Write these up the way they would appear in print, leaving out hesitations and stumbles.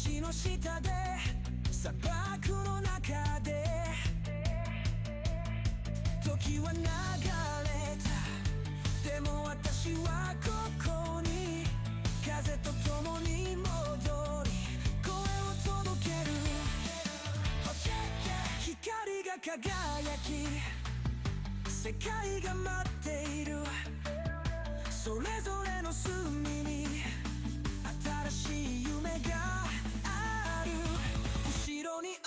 橋の下で砂漠の中で時は流れた。でも私はここに風と共に戻り声を届ける。光が輝き世界が待っている。それぞれの隅に新しい夢がある。後ろに置い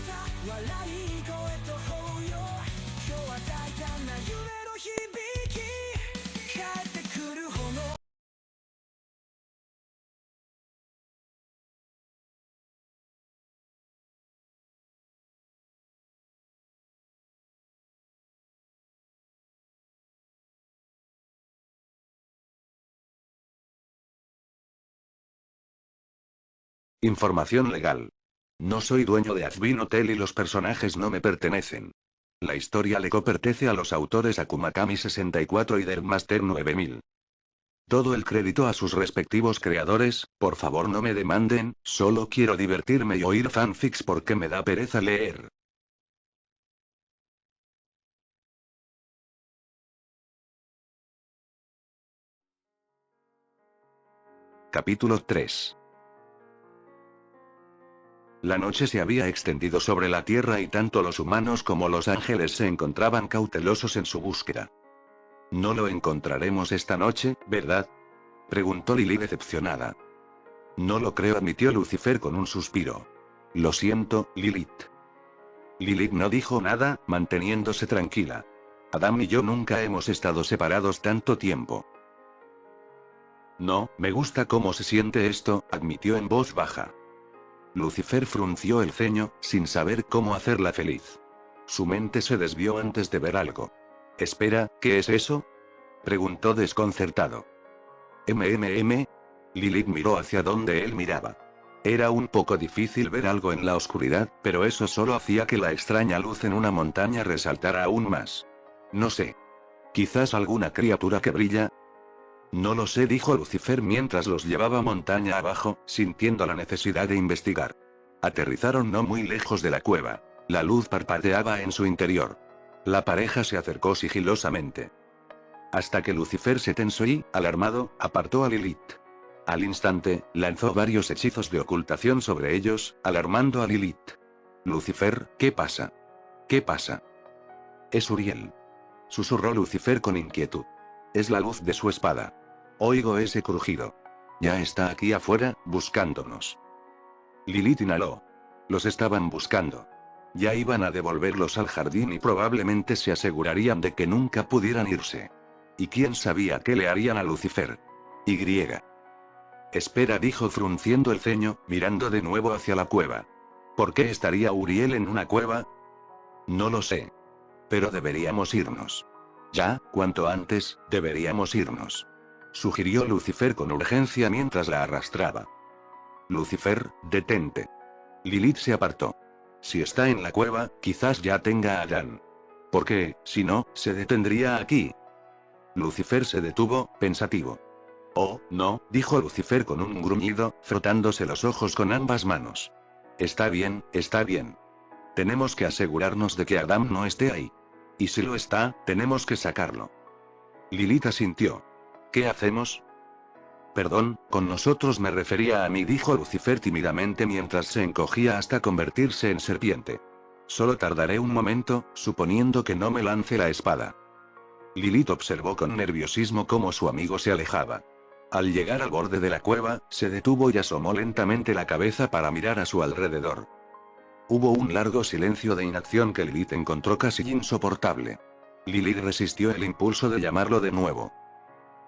た笑い声と抱擁、今日は大胆な夢の響き、帰ってくる炎。Información legal. No soy dueño de Azbin Hotel y los personajes no me pertenecen. La historia le pertenece a los autores Akumakami 64 y Master 9000. Todo el crédito a sus respectivos creadores. Por favor no me demanden, solo quiero divertirme y oír fanfics porque me da pereza leer. Capítulo 3. La noche se había extendido sobre la tierra y tanto los humanos como los ángeles se encontraban cautelosos en su búsqueda. No lo encontraremos esta noche, ¿verdad?, preguntó Lily decepcionada. No lo creo, admitió Lucifer con un suspiro. Lo siento, Lilith. Lilith no dijo nada, manteniéndose tranquila. Adam y yo nunca hemos estado separados tanto tiempo. No, me gusta cómo se siente esto, admitió en voz baja. Lucifer frunció el ceño, sin saber cómo hacerla feliz. Su mente se desvió antes de ver algo. Espera, ¿qué es eso?, preguntó desconcertado. Lilith miró hacia donde él miraba. Era un poco difícil ver algo en la oscuridad, pero eso solo hacía que la extraña luz en una montaña resaltara aún más. No sé. ¿Quizás alguna criatura que brilla? No lo sé, dijo Lucifer mientras los llevaba montaña abajo, sintiendo la necesidad de investigar. Aterrizaron no muy lejos de la cueva. La luz parpadeaba en su interior. La pareja se acercó sigilosamente. Hasta que Lucifer se tensó y, alarmado, apartó a Lilith. Al instante, lanzó varios hechizos de ocultación sobre ellos, alarmando a Lilith. Lucifer, ¿qué pasa? ¿Qué pasa? Es Uriel. Susurró Lucifer con inquietud. Es la luz de su espada. Oigo ese crujido. Ya está aquí afuera, buscándonos. Lilith inhaló. Los estaban buscando. Ya iban a devolverlos al jardín y probablemente se asegurarían de que nunca pudieran irse. ¿Y quién sabía qué le harían a Lucifer? Y. Espera, dijo frunciendo el ceño, mirando de nuevo hacia la cueva. ¿Por qué estaría Uriel en una cueva? No lo sé. Pero deberíamos irnos. Ya, cuanto antes, deberíamos irnos. Sugirió Lucifer con urgencia mientras la arrastraba. Lucifer, detente. Lilith se apartó. Si está en la cueva, quizás ya tenga a Adán. ¿Por qué, si no, se detendría aquí? Lucifer se detuvo, pensativo. Oh, no, dijo Lucifer con un gruñido, frotándose los ojos con ambas manos. Está bien, está bien. Tenemos que asegurarnos de que Adam no esté ahí. Y si lo está, tenemos que sacarlo. Lilith asintió. ¿Qué hacemos? Perdón, con nosotros me refería a mí, dijo Lucifer tímidamente mientras se encogía hasta convertirse en serpiente. Solo tardaré un momento, suponiendo que no me lance la espada. Lilith observó con nerviosismo cómo su amigo se alejaba. Al llegar al borde de la cueva, se detuvo y asomó lentamente la cabeza para mirar a su alrededor. Hubo un largo silencio de inacción que Lilith encontró casi insoportable. Lilith resistió el impulso de llamarlo de nuevo.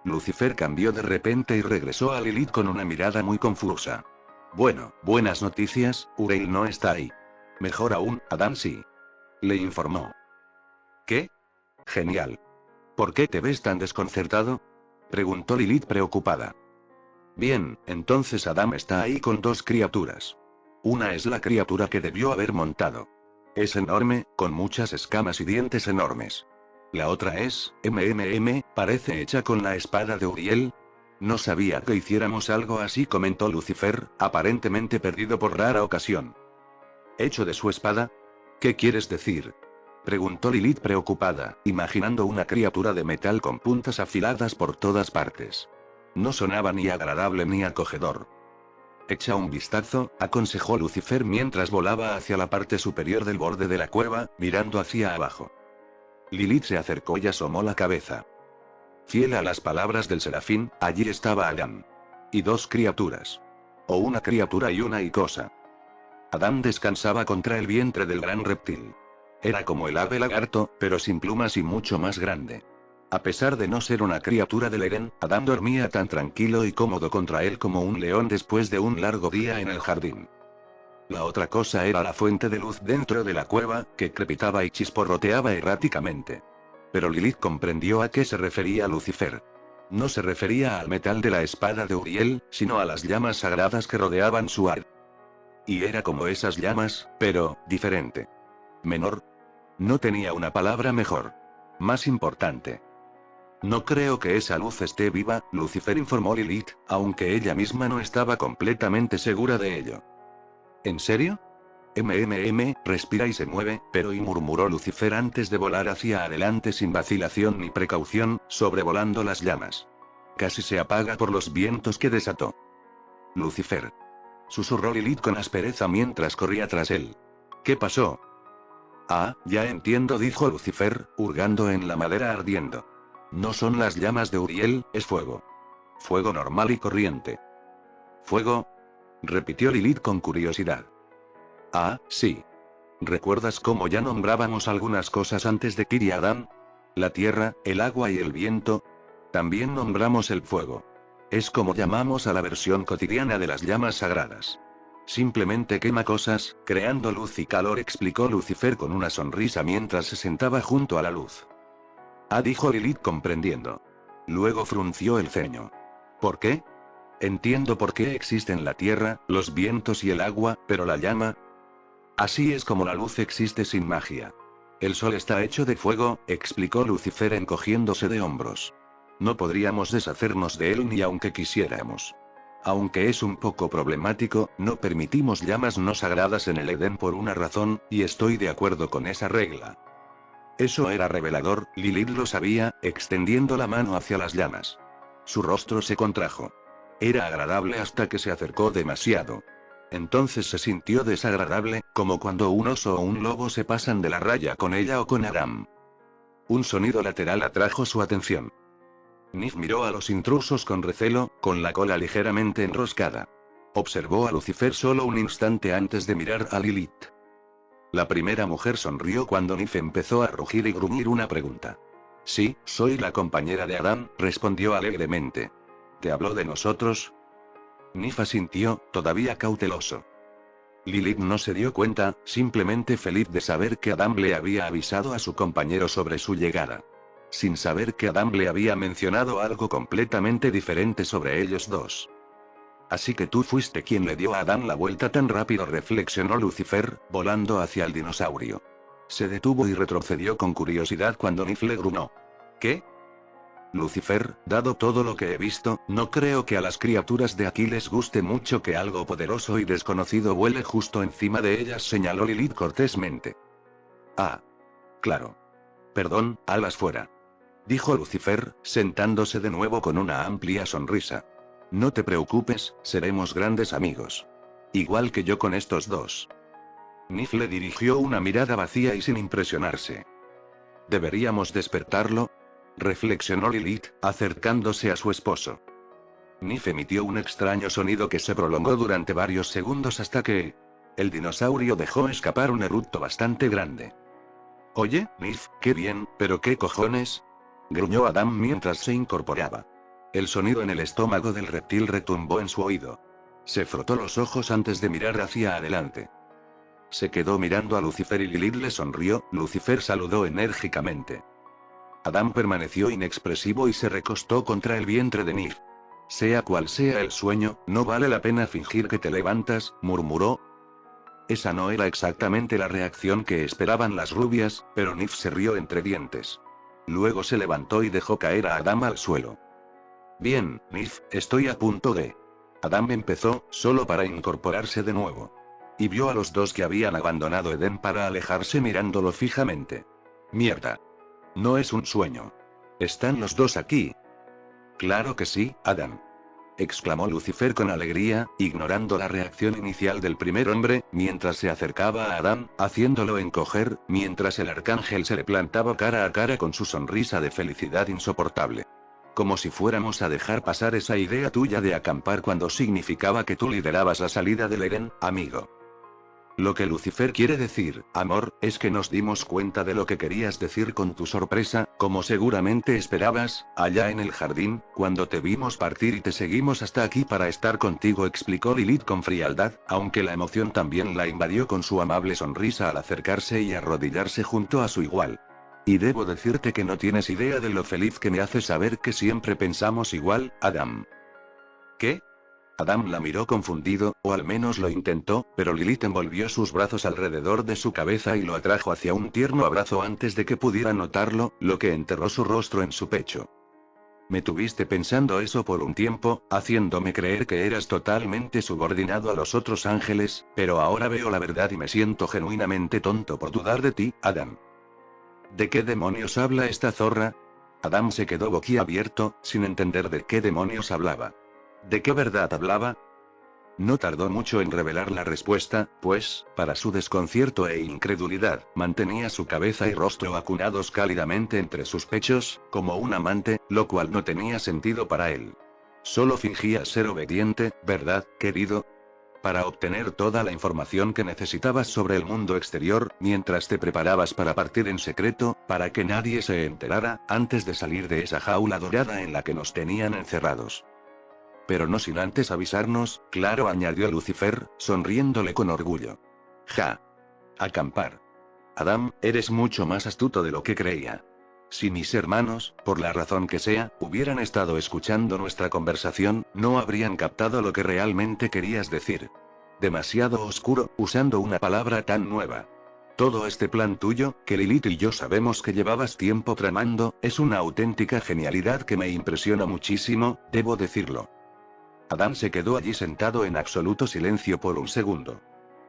Lucifer cambió de repente y regresó a Lilith con una mirada muy confusa. Bueno, buenas noticias, Uriel no está ahí. Mejor aún, Adam sí. Le informó. ¿Qué? Genial. ¿Por qué te ves tan desconcertado?, preguntó Lilith preocupada. Bien, entonces Adam está ahí con dos criaturas. Una es la criatura que debió haber montado. Es enorme, con muchas escamas y dientes enormes. La otra es, parece hecha con la espada de Uriel. No sabía que hiciéramos algo así, comentó Lucifer, aparentemente perdido por rara ocasión. ¿Hecho de su espada? ¿Qué quieres decir? Preguntó Lilith preocupada, imaginando una criatura de metal con puntas afiladas por todas partes. No sonaba ni agradable ni acogedor. Echa un vistazo, aconsejó Lucifer mientras volaba hacia la parte superior del borde de la cueva, mirando hacia abajo. Lilith se acercó y asomó la cabeza. Fiel a las palabras del serafín, allí estaba Adán. Y dos criaturas. O una criatura y una cosa. Adán descansaba contra el vientre del gran reptil. Era como el ave lagarto, pero sin plumas y mucho más grande. A pesar de no ser una criatura del Edén, Adán dormía tan tranquilo y cómodo contra él como un león después de un largo día en el jardín. La otra cosa era la fuente de luz dentro de la cueva, que crepitaba y chisporroteaba erráticamente. Pero Lilith comprendió a qué se refería Lucifer. No se refería al metal de la espada de Uriel, sino a las llamas sagradas que rodeaban su ar. Y era como esas llamas, pero, diferente. Menor. No tenía una palabra mejor. Más importante. No creo que esa luz esté viva, Lucifer informó Lilith, aunque ella misma no estaba completamente segura de ello. ¿En serio? Respira y se mueve, pero y murmuró Lucifer antes de volar hacia adelante sin vacilación ni precaución, sobrevolando las llamas. Casi se apaga por los vientos que desató. Lucifer. Susurró Lilith con aspereza mientras corría tras él. ¿Qué pasó? Ah, ya entiendo, dijo Lucifer, hurgando en la madera ardiendo. No son las llamas de Uriel, es fuego. Fuego normal y corriente. ¿Fuego? Repitió Lilith con curiosidad. Ah, sí. ¿Recuerdas cómo ya nombrábamos algunas cosas antes de Kir y Adán? La tierra, el agua y el viento. También nombramos el fuego. Es como llamamos a la versión cotidiana de las llamas sagradas. Simplemente quema cosas, creando luz y calor, explicó Lucifer con una sonrisa mientras se sentaba junto a la luz. Ah, dijo Lilith comprendiendo. Luego frunció el ceño. ¿Por qué? Entiendo por qué existen la tierra, los vientos y el agua, pero la llama. Así es como la luz existe sin magia. El sol está hecho de fuego, explicó Lucifer encogiéndose de hombros. No podríamos deshacernos de él ni aunque quisiéramos. Aunque es un poco problemático, no permitimos llamas no sagradas en el Edén por una razón, y estoy de acuerdo con esa regla. Eso era revelador, Lilith lo sabía, extendiendo la mano hacia las llamas. Su rostro se contrajo. Era agradable hasta que se acercó demasiado. Entonces se sintió desagradable, como cuando un oso o un lobo se pasan de la raya con ella o con Adán. Un sonido lateral atrajo su atención. Nif miró a los intrusos con recelo, con la cola ligeramente enroscada. Observó a Lucifer solo un instante antes de mirar a Lilith. La primera mujer sonrió cuando Nif empezó a rugir y gruñir una pregunta. Sí, soy la compañera de Adán, respondió alegremente. ¿Te habló de nosotros? Nif asintió, todavía cauteloso. Lilith no se dio cuenta, simplemente feliz de saber que Adán le había avisado a su compañero sobre su llegada. Sin saber que Adán le había mencionado algo completamente diferente sobre ellos dos. Así que tú fuiste quien le dio a Adán la vuelta tan rápido, reflexionó Lucifer, volando hacia el dinosaurio. Se detuvo y retrocedió con curiosidad cuando Nif le gruñó. ¿Qué? Lucifer, dado todo lo que he visto, no creo que a las criaturas de aquí les guste mucho que algo poderoso y desconocido vuele justo encima de ellas, señaló Lilith cortésmente. Ah. Claro. Perdón, alas fuera. Dijo Lucifer, sentándose de nuevo con una amplia sonrisa. No te preocupes, seremos grandes amigos. Igual que yo con estos dos. Nif le dirigió una mirada vacía y sin impresionarse. ¿Deberíamos despertarlo? Reflexionó Lilith, acercándose a su esposo. Nif emitió un extraño sonido que se prolongó durante varios segundos hasta que... el dinosaurio dejó escapar un eructo bastante grande. Oye, Nif, qué bien, pero qué cojones... gruñó Adán mientras se incorporaba. El sonido en el estómago del reptil retumbó en su oído. Se frotó los ojos antes de mirar hacia adelante. Se quedó mirando a Lucifer y Lilith le sonrió. Lucifer saludó enérgicamente. Adán permaneció inexpresivo y se recostó contra el vientre de Nif. Sea cual sea el sueño, no vale la pena fingir que te levantas, murmuró. Esa no era exactamente la reacción que esperaban las rubias, pero Nif se rió entre dientes. Luego se levantó y dejó caer a Adán al suelo. Bien, Nif, estoy a punto de... Adam empezó, solo para incorporarse de nuevo. Y vio a los dos que habían abandonado Edén para alejarse mirándolo fijamente. Mierda. No es un sueño. ¿Están los dos aquí? Claro que sí, Adam. Exclamó Lucifer con alegría, ignorando la reacción inicial del primer hombre, mientras se acercaba a Adam, haciéndolo encoger, mientras el arcángel se le plantaba cara a cara con su sonrisa de felicidad insoportable. Como si fuéramos a dejar pasar esa idea tuya de acampar cuando significaba que tú liderabas la salida del Edén, amigo. Lo que Lucifer quiere decir, amor, es que nos dimos cuenta de lo que querías decir con tu sorpresa, como seguramente esperabas, allá en el jardín, cuando te vimos partir y te seguimos hasta aquí para estar contigo, explicó Lilith con frialdad, aunque la emoción también la invadió con su amable sonrisa al acercarse y arrodillarse junto a su igual. Y debo decirte que no tienes idea de lo feliz que me hace saber que siempre pensamos igual, Adam. ¿Qué? Adam la miró confundido, o al menos lo intentó, pero Lilith envolvió sus brazos alrededor de su cabeza y lo atrajo hacia un tierno abrazo antes de que pudiera notarlo, lo que enterró su rostro en su pecho. Me tuviste pensando eso por un tiempo, haciéndome creer que eras totalmente subordinado a los otros ángeles, pero ahora veo la verdad y me siento genuinamente tonto por dudar de ti, Adam. ¿De qué demonios habla esta zorra? Adam se quedó boquiabierto, sin entender de qué demonios hablaba. ¿De qué verdad hablaba? No tardó mucho en revelar la respuesta, pues, para su desconcierto e incredulidad, mantenía su cabeza y rostro acunados cálidamente entre sus pechos, como un amante, lo cual no tenía sentido para él. Solo fingía ser obediente, ¿verdad, querido? Para obtener toda la información que necesitabas sobre el mundo exterior, mientras te preparabas para partir en secreto, para que nadie se enterara, antes de salir de esa jaula dorada en la que nos tenían encerrados. Pero no sin antes avisarnos, claro, añadió Lucifer, sonriéndole con orgullo. Ja. Acampar. Adam, eres mucho más astuto de lo que creía. Si mis hermanos, por la razón que sea, hubieran estado escuchando nuestra conversación, no habrían captado lo que realmente querías decir. Demasiado oscuro, usando una palabra tan nueva. Todo este plan tuyo, que Lilith y yo sabemos que llevabas tiempo tramando, es una auténtica genialidad que me impresiona muchísimo, debo decirlo. Adam se quedó allí sentado en absoluto silencio por un segundo.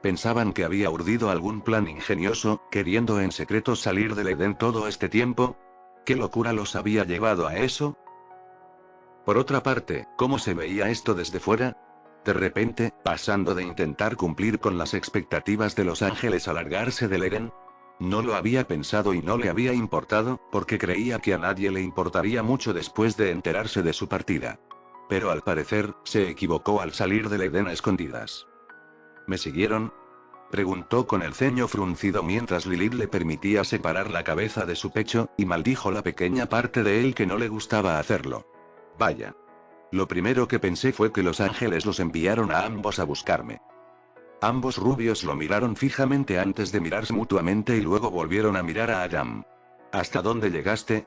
¿Pensaban que había urdido algún plan ingenioso, queriendo en secreto salir del Edén todo este tiempo? ¿Qué locura los había llevado a eso? Por otra parte, ¿cómo se veía esto desde fuera? De repente, pasando de intentar cumplir con las expectativas de los ángeles a largarse del Edén. No lo había pensado y no le había importado, porque creía que a nadie le importaría mucho después de enterarse de su partida. Pero al parecer, se equivocó al salir del Edén a escondidas. ¿Me siguieron? Preguntó con el ceño fruncido mientras Lilith le permitía separar la cabeza de su pecho, y maldijo la pequeña parte de él que no le gustaba hacerlo. Vaya. Lo primero que pensé fue que los ángeles los enviaron a ambos a buscarme. Ambos rubios lo miraron fijamente antes de mirarse mutuamente y luego volvieron a mirar a Adam. ¿Hasta dónde llegaste?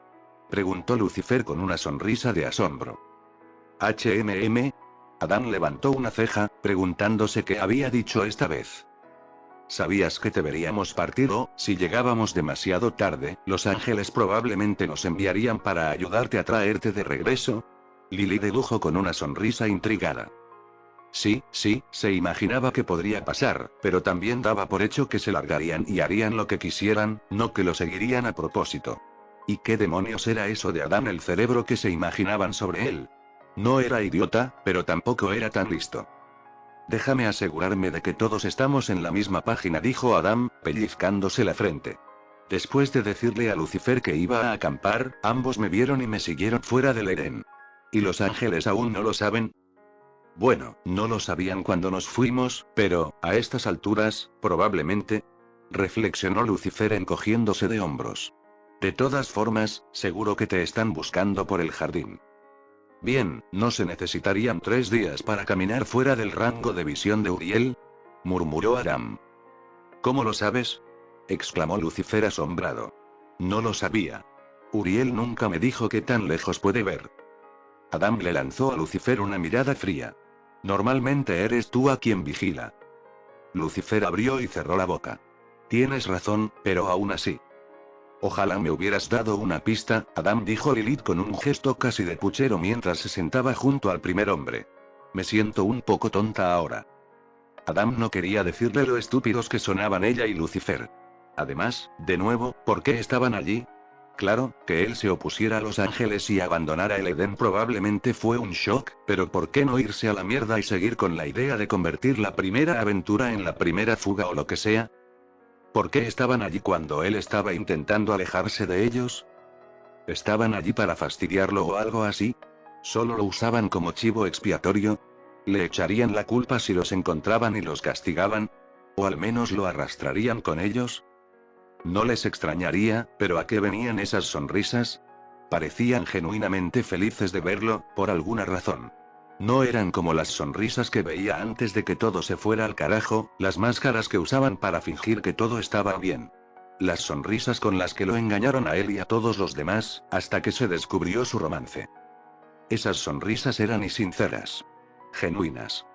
Preguntó Lucifer con una sonrisa de asombro. Adán levantó una ceja, preguntándose qué había dicho esta vez. ¿Sabías que te veríamos partir o, si llegábamos demasiado tarde, los ángeles probablemente nos enviarían para ayudarte a traerte de regreso? Lily dedujo con una sonrisa intrigada. Sí, se imaginaba que podría pasar, pero también daba por hecho que se largarían y harían lo que quisieran, no que lo seguirían a propósito. ¿Y qué demonios era eso de Adán, el cerebro que se imaginaban sobre él? No era idiota, pero tampoco era tan listo. Déjame asegurarme de que todos estamos en la misma página, dijo Adam, pellizcándose la frente. Después de decirle a Lucifer que iba a acampar, ambos me vieron y me siguieron fuera del Edén. ¿Y los ángeles aún no lo saben? Bueno, no lo sabían cuando nos fuimos, pero, a estas alturas, probablemente, reflexionó Lucifer encogiéndose de hombros. De todas formas, seguro que te están buscando por el jardín. Bien, ¿no se necesitarían 3 días para caminar fuera del rango de visión de Uriel? Murmuró Adam. ¿Cómo lo sabes? Exclamó Lucifer asombrado. No lo sabía. Uriel nunca me dijo qué tan lejos puede ver. Adam le lanzó a Lucifer una mirada fría. Normalmente eres tú a quien vigila. Lucifer abrió y cerró la boca. Tienes razón, pero aún así. Ojalá me hubieras dado una pista, Adam, dijo Lilith con un gesto casi de puchero mientras se sentaba junto al primer hombre. Me siento un poco tonta ahora. Adam no quería decirle lo estúpidos que sonaban ella y Lucifer. Además, de nuevo, ¿por qué estaban allí? Claro, que él se opusiera a los ángeles y abandonara el Edén probablemente fue un shock, pero ¿por qué no irse a la mierda y seguir con la idea de convertir la primera aventura en la primera fuga o lo que sea? ¿Por qué estaban allí cuando él estaba intentando alejarse de ellos? ¿Estaban allí para fastidiarlo o algo así? ¿Solo lo usaban como chivo expiatorio? ¿Le echarían la culpa si los encontraban y los castigaban? ¿O al menos lo arrastrarían con ellos? No les extrañaría, pero ¿a qué venían esas sonrisas? Parecían genuinamente felices de verlo, por alguna razón. No eran como las sonrisas que veía antes de que todo se fuera al carajo, las máscaras que usaban para fingir que todo estaba bien. Las sonrisas con las que lo engañaron a él y a todos los demás, hasta que se descubrió su romance. Esas sonrisas eran y sinceras. Genuinas.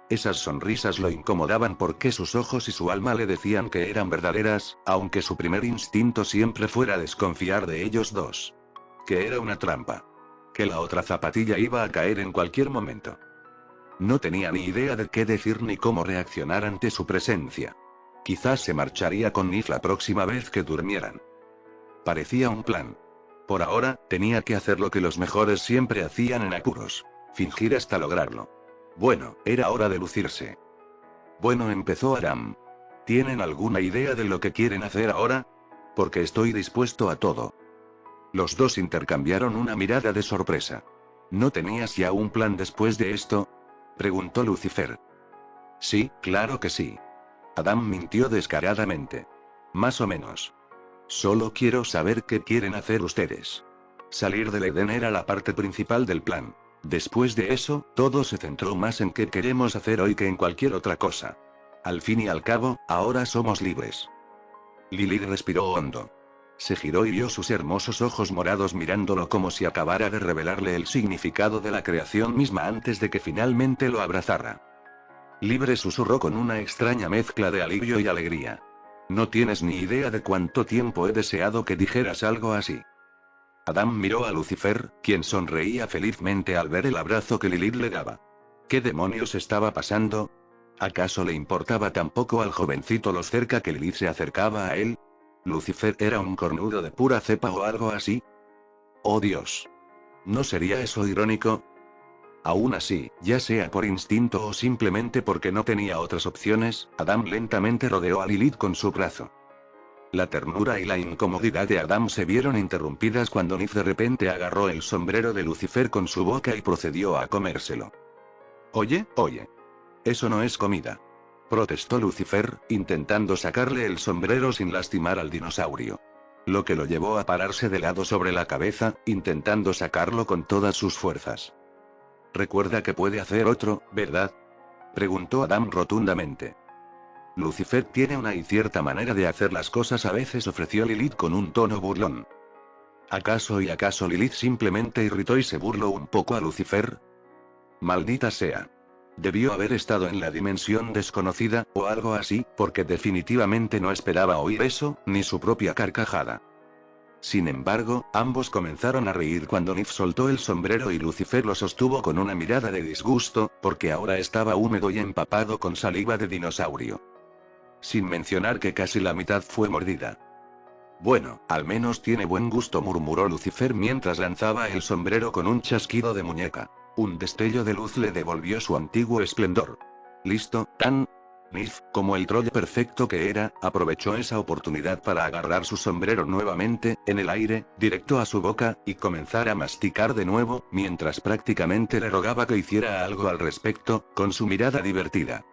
Esas sonrisas lo incomodaban porque sus ojos y su alma le decían que eran verdaderas, aunque su primer instinto siempre fuera desconfiar de ellos dos. Que era una trampa. Que la otra zapatilla iba a caer en cualquier momento. No tenía ni idea de qué decir ni cómo reaccionar ante su presencia. Quizás se marcharía con Nif la próxima vez que durmieran. Parecía un plan. Por ahora, tenía que hacer lo que los mejores siempre hacían en apuros. Fingir hasta lograrlo. Bueno, era hora de lucirse. Bueno, empezó Adam. ¿Tienen alguna idea de lo que quieren hacer ahora? Porque estoy dispuesto a todo. Los dos intercambiaron una mirada de sorpresa. ¿No tenías ya un plan después de esto? Preguntó Lucifer. Sí, claro que sí. Adam mintió descaradamente. Más o menos. Solo quiero saber qué quieren hacer ustedes. Salir del Edén era la parte principal del plan. Después de eso, todo se centró más en qué queremos hacer hoy que en cualquier otra cosa. Al fin y al cabo, ahora somos libres. Lilith respiró hondo. Se giró y vio sus hermosos ojos morados mirándolo como si acabara de revelarle el significado de la creación misma antes de que finalmente lo abrazara. Libre, susurró con una extraña mezcla de alivio y alegría. No tienes ni idea de cuánto tiempo he deseado que dijeras algo así. Adam miró a Lucifer, quien sonreía felizmente al ver el abrazo que Lilith le daba. ¿Qué demonios estaba pasando? ¿Acaso le importaba tan poco al jovencito lo cerca que Lilith se acercaba a él? ¿Lucifer era un cornudo de pura cepa o algo así? ¡Oh Dios! ¿No sería eso irónico? Aún así, ya sea por instinto o simplemente porque no tenía otras opciones, Adam lentamente rodeó a Lilith con su brazo. La ternura y la incomodidad de Adam se vieron interrumpidas cuando Nif de repente agarró el sombrero de Lucifer con su boca y procedió a comérselo. Oye, eso no es comida. Protestó Lucifer, intentando sacarle el sombrero sin lastimar al dinosaurio. Lo que lo llevó a pararse de lado sobre la cabeza, intentando sacarlo con todas sus fuerzas. Recuerda que puede hacer otro, ¿verdad? Preguntó Adam rotundamente. Lucifer tiene una cierta manera de hacer las cosas a veces, ofreció Lilith con un tono burlón. ¿Acaso Lilith simplemente irritó y se burló un poco a Lucifer? Maldita sea. Debió haber estado en la dimensión desconocida, o algo así, porque definitivamente no esperaba oír eso, ni su propia carcajada. Sin embargo, ambos comenzaron a reír cuando Nif soltó el sombrero y Lucifer lo sostuvo con una mirada de disgusto, porque ahora estaba húmedo y empapado con saliva de dinosaurio. Sin mencionar que casi la mitad fue mordida. Bueno, al menos tiene buen gusto, murmuró Lucifer mientras lanzaba el sombrero con un chasquido de muñeca. Un destello de luz le devolvió su antiguo esplendor. ¿Listo, Tan? Nif, como el troll perfecto que era, aprovechó esa oportunidad para agarrar su sombrero nuevamente, en el aire, directo a su boca, y comenzar a masticar de nuevo, mientras prácticamente le rogaba que hiciera algo al respecto, con su mirada divertida.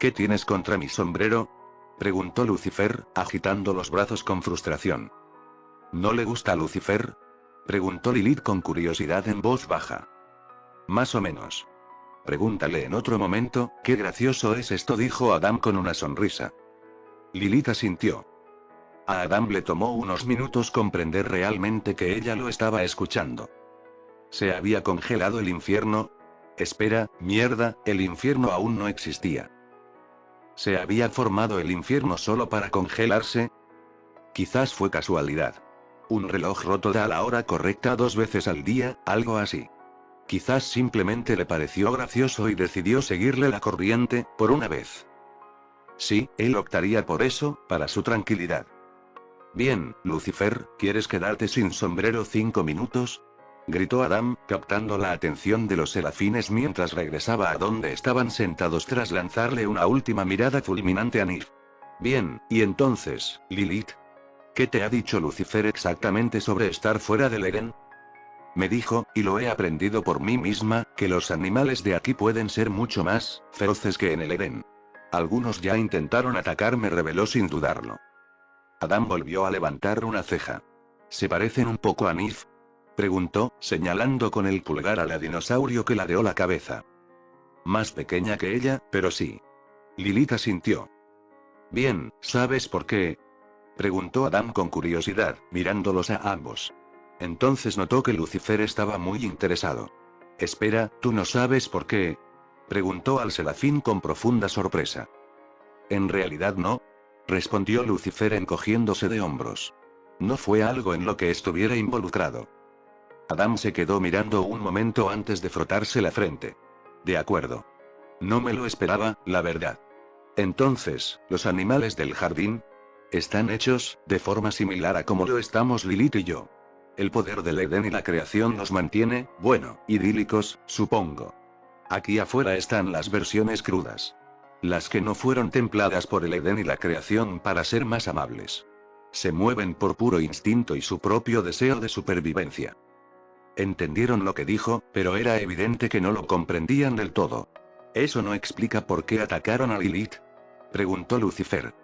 ¿Qué tienes contra mi sombrero? Preguntó Lucifer, agitando los brazos con frustración. ¿No le gusta a Lucifer? Preguntó Lilith con curiosidad en voz baja. Más o menos. Pregúntale en otro momento, qué gracioso es esto, dijo Adam con una sonrisa. Lilith asintió. A Adam le tomó unos minutos comprender realmente que ella lo estaba escuchando. ¿Se había congelado el infierno? Espera, mierda, el infierno aún no existía. ¿Se había formado el infierno solo para congelarse? Quizás fue casualidad. Un reloj roto da la hora correcta 2 veces al día, algo así. Quizás simplemente le pareció gracioso y decidió seguirle la corriente, por una vez. Sí, él optaría por eso, para su tranquilidad. Bien, Lucifer, ¿quieres quedarte sin sombrero 5 minutos? Gritó Adam, captando la atención de los serafines mientras regresaba a donde estaban sentados tras lanzarle una última mirada fulminante a Nif. Bien, y entonces, Lilith. ¿Qué te ha dicho Lucifer exactamente sobre estar fuera del Edén? Me dijo, y lo he aprendido por mí misma, que los animales de aquí pueden ser mucho más feroces que en el Edén. Algunos ya intentaron atacarme, reveló sin dudarlo. Adam volvió a levantar una ceja. ¿Se parecen un poco a Nif? Preguntó, señalando con el pulgar a la dinosaurio que ladeó la cabeza. Más pequeña que ella, pero sí. Lilith asintió. Bien, ¿sabes por qué? Preguntó Adam con curiosidad, mirándolos a ambos. Entonces notó que Lucifer estaba muy interesado. Espera, ¿tú no sabes por qué? Preguntó al serafín con profunda sorpresa. En realidad no, respondió Lucifer encogiéndose de hombros. No fue algo en lo que estuviera involucrado. Adam se quedó mirando un momento antes de frotarse la frente. De acuerdo. No me lo esperaba, la verdad. Entonces, ¿los animales del jardín? Están hechos, de forma similar a como lo estamos Lilith y yo. El poder del Edén y la creación nos mantiene, bueno, idílicos, supongo. Aquí afuera están las versiones crudas. Las que no fueron templadas por el Edén y la creación para ser más amables. Se mueven por puro instinto y su propio deseo de supervivencia. Entendieron lo que dijo, pero era evidente que no lo comprendían del todo. ¿Eso no explica por qué atacaron a Lilith? Preguntó Lucifer.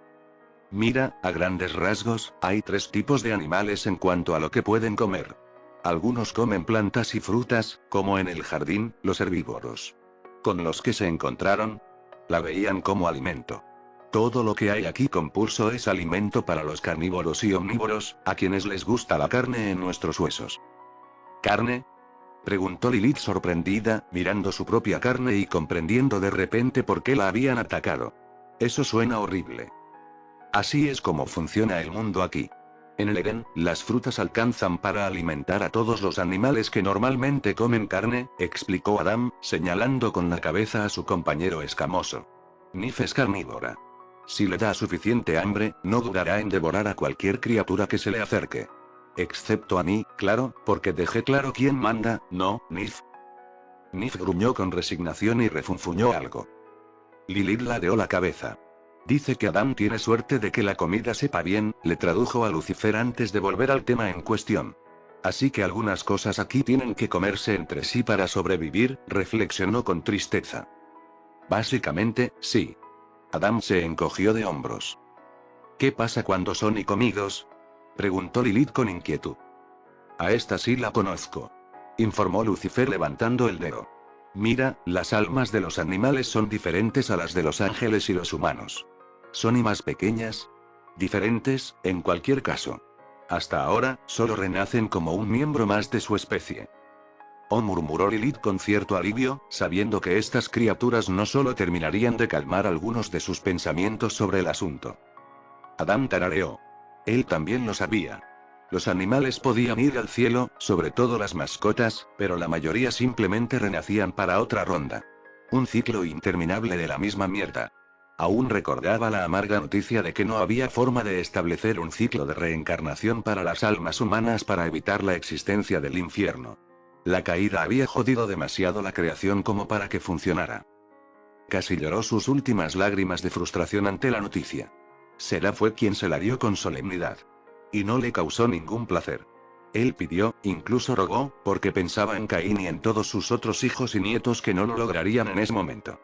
Mira, a grandes rasgos, hay 3 tipos de animales en cuanto a lo que pueden comer. Algunos comen plantas y frutas, como en el jardín, los herbívoros. Con los que se encontraron, la veían como alimento. Todo lo que hay aquí con pulso es alimento para los carnívoros y omnívoros, a quienes les gusta la carne en nuestros huesos. ¿Carne? Preguntó Lilith sorprendida, mirando su propia carne y comprendiendo de repente por qué la habían atacado. Eso suena horrible. Así es como funciona el mundo aquí. En el Edén, las frutas alcanzan para alimentar a todos los animales que normalmente comen carne, explicó Adam, señalando con la cabeza a su compañero escamoso. Nif es carnívora. Si le da suficiente hambre, no dudará en devorar a cualquier criatura que se le acerque. Excepto a mí, claro, porque dejé claro quién manda, ¿no, Nif? Nif gruñó con resignación y refunfuñó algo. Lilith ladeó la cabeza. Dice que Adam tiene suerte de que la comida sepa bien, le tradujo a Lucifer antes de volver al tema en cuestión. Así que algunas cosas aquí tienen que comerse entre sí para sobrevivir, reflexionó con tristeza. Básicamente, sí. Adam se encogió de hombros. ¿Qué pasa cuando son y comidos? Preguntó Lilith con inquietud. A esta sí la conozco, informó Lucifer levantando el dedo. Mira, las almas de los animales son diferentes a las de los ángeles y los humanos. ¿Son y más pequeñas? Diferentes, en cualquier caso. Hasta ahora, solo renacen como un miembro más de su especie. Oh, murmuró Lilith con cierto alivio, sabiendo que estas criaturas no solo terminarían de calmar algunos de sus pensamientos sobre el asunto. Adam tarareó. Él también lo sabía. Los animales podían ir al cielo, sobre todo las mascotas, pero la mayoría simplemente renacían para otra ronda. Un ciclo interminable de la misma mierda. Aún recordaba la amarga noticia de que no había forma de establecer un ciclo de reencarnación para las almas humanas para evitar la existencia del infierno. La caída había jodido demasiado la creación como para que funcionara. Casi lloró sus últimas lágrimas de frustración ante la noticia. Será fue quien se la dio con solemnidad. Y no le causó ningún placer. Él pidió, incluso rogó, porque pensaba en Caín y en todos sus otros hijos y nietos que no lo lograrían en ese momento.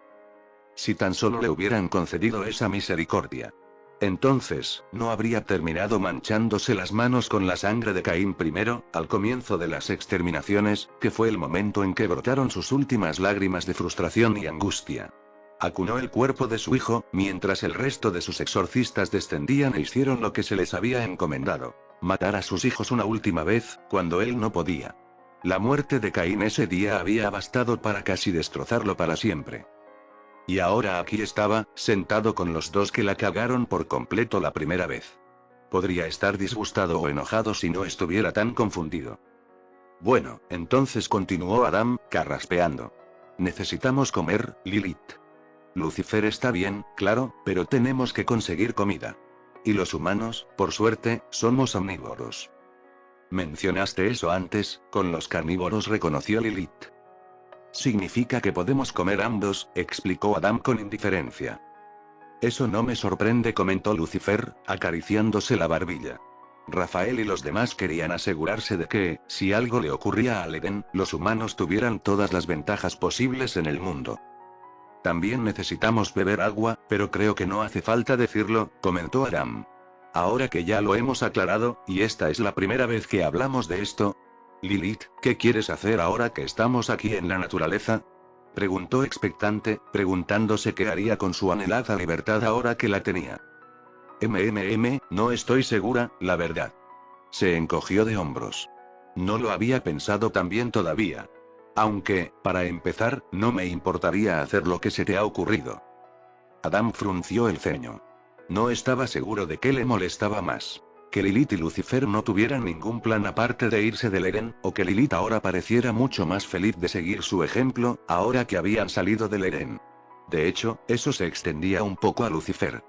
Si tan solo le hubieran concedido esa misericordia. Entonces, ¿no habría terminado manchándose las manos con la sangre de Caín primero, al comienzo de las exterminaciones, que fue el momento en que brotaron sus últimas lágrimas de frustración y angustia? Acunó el cuerpo de su hijo, mientras el resto de sus exorcistas descendían e hicieron lo que se les había encomendado. Matar a sus hijos una última vez, cuando él no podía. La muerte de Caín ese día había bastado para casi destrozarlo para siempre. Y ahora aquí estaba, sentado con los dos que la cagaron por completo la primera vez. Podría estar disgustado o enojado si no estuviera tan confundido. Bueno, entonces continuó Adam, carraspeando. Necesitamos comer, Lilith. Lucifer está bien, claro, pero tenemos que conseguir comida. Y los humanos, por suerte, somos omnívoros. Mencionaste eso antes, con los carnívoros, reconoció Lilith. Significa que podemos comer ambos, explicó Adam con indiferencia. Eso no me sorprende, comentó Lucifer, acariciándose la barbilla. Rafael y los demás querían asegurarse de que, si algo le ocurría al Edén, los humanos tuvieran todas las ventajas posibles en el mundo. También necesitamos beber agua, pero creo que no hace falta decirlo, comentó Adam. Ahora que ya lo hemos aclarado, y esta es la primera vez que hablamos de esto. Lilith, ¿qué quieres hacer ahora que estamos aquí en la naturaleza? Preguntó expectante, preguntándose qué haría con su anhelada libertad ahora que la tenía. No estoy segura, la verdad. Se encogió de hombros. No lo había pensado tan bien todavía. Aunque, para empezar, no me importaría hacer lo que se te ha ocurrido. Adam frunció el ceño. No estaba seguro de qué le molestaba más. Que Lilith y Lucifer no tuvieran ningún plan aparte de irse del Edén, o que Lilith ahora pareciera mucho más feliz de seguir su ejemplo, ahora que habían salido del Edén. De hecho, eso se extendía un poco a Lucifer.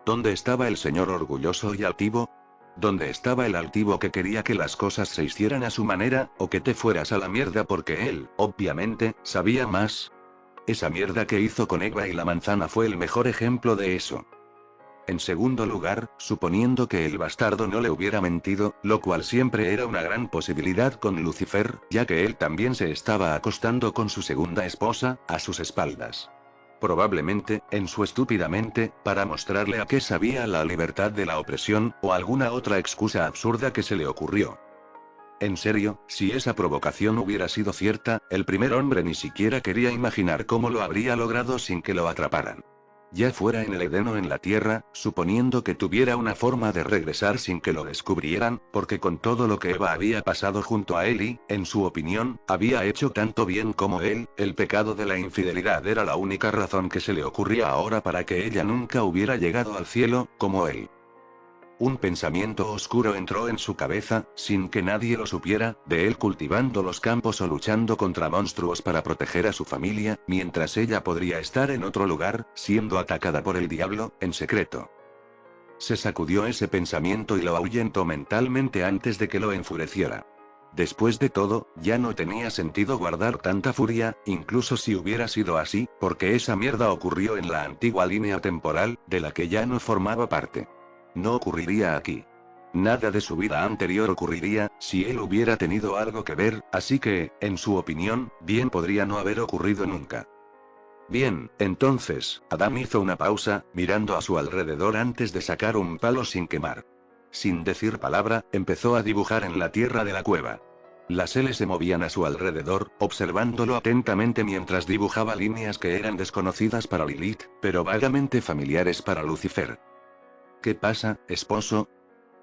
¿Dónde estaba el señor orgulloso y altivo? ¿Dónde estaba el altivo que quería que las cosas se hicieran a su manera, o que te fueras a la mierda porque él, obviamente, sabía más? Esa mierda que hizo con Eva y la manzana fue el mejor ejemplo de eso. En segundo lugar, suponiendo que el bastardo no le hubiera mentido, lo cual siempre era una gran posibilidad con Lucifer, ya que él también se estaba acostando con su segunda esposa, a sus espaldas. Probablemente, en su estúpida mente, para mostrarle a qué sabía la libertad de la opresión, o alguna otra excusa absurda que se le ocurrió. En serio, si esa provocación hubiera sido cierta, el primer hombre ni siquiera quería imaginar cómo lo habría logrado sin que lo atraparan. Ya fuera en el Edén o en la Tierra, suponiendo que tuviera una forma de regresar sin que lo descubrieran, porque con todo lo que Eva había pasado junto a él y, en su opinión, había hecho tanto bien como él, el pecado de la infidelidad era la única razón que se le ocurría ahora para que ella nunca hubiera llegado al cielo, como él. Un pensamiento oscuro entró en su cabeza, sin que nadie lo supiera, de él cultivando los campos o luchando contra monstruos para proteger a su familia, mientras ella podría estar en otro lugar, siendo atacada por el diablo, en secreto. Se sacudió ese pensamiento y lo ahuyentó mentalmente antes de que lo enfureciera. Después de todo, ya no tenía sentido guardar tanta furia, incluso si hubiera sido así, porque esa mierda ocurrió en la antigua línea temporal, de la que ya no formaba parte. No ocurriría aquí. Nada de su vida anterior ocurriría, si él hubiera tenido algo que ver, así que, en su opinión, bien podría no haber ocurrido nunca. Bien, entonces, Adam hizo una pausa, mirando a su alrededor antes de sacar un palo sin quemar. Sin decir palabra, empezó a dibujar en la tierra de la cueva. Las L se movían a su alrededor, observándolo atentamente mientras dibujaba líneas que eran desconocidas para Lilith, pero vagamente familiares para Lucifer. ¿Qué pasa, esposo?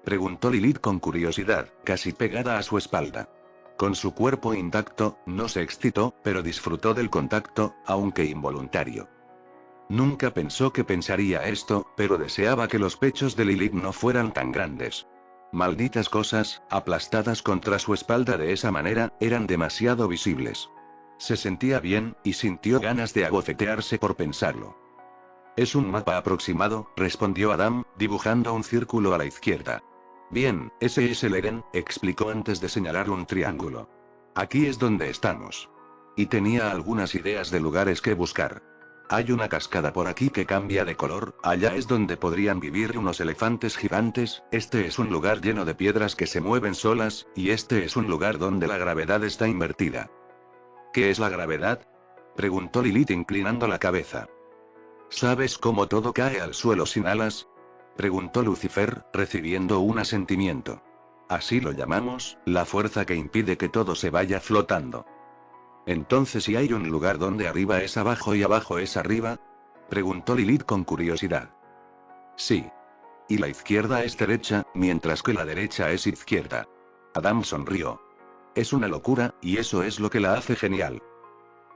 Preguntó Lilith con curiosidad, casi pegada a su espalda. Con su cuerpo intacto, no se excitó, pero disfrutó del contacto, aunque involuntario. Nunca pensó que pensaría esto, pero deseaba que los pechos de Lilith no fueran tan grandes. Malditas cosas, aplastadas contra su espalda de esa manera, eran demasiado visibles. Se sentía bien, y sintió ganas de abofetearse por pensarlo. Es un mapa aproximado, respondió Adam, dibujando un círculo a la izquierda. Bien, ese es el Edén, explicó antes de señalar un triángulo. Aquí es donde estamos. Y tenía algunas ideas de lugares que buscar. Hay una cascada por aquí que cambia de color, allá es donde podrían vivir unos elefantes gigantes, este es un lugar lleno de piedras que se mueven solas, y este es un lugar donde la gravedad está invertida. ¿Qué es la gravedad? Preguntó Lilith inclinando la cabeza. ¿Sabes cómo todo cae al suelo sin alas? Preguntó Lucifer, recibiendo un asentimiento. Así lo llamamos, la fuerza que impide que todo se vaya flotando. Entonces, ¿si hay un lugar donde arriba es abajo y abajo es arriba? Preguntó Lilith con curiosidad. Sí. Y la izquierda es derecha, mientras que la derecha es izquierda. Adam sonrió. Es una locura, y eso es lo que la hace genial.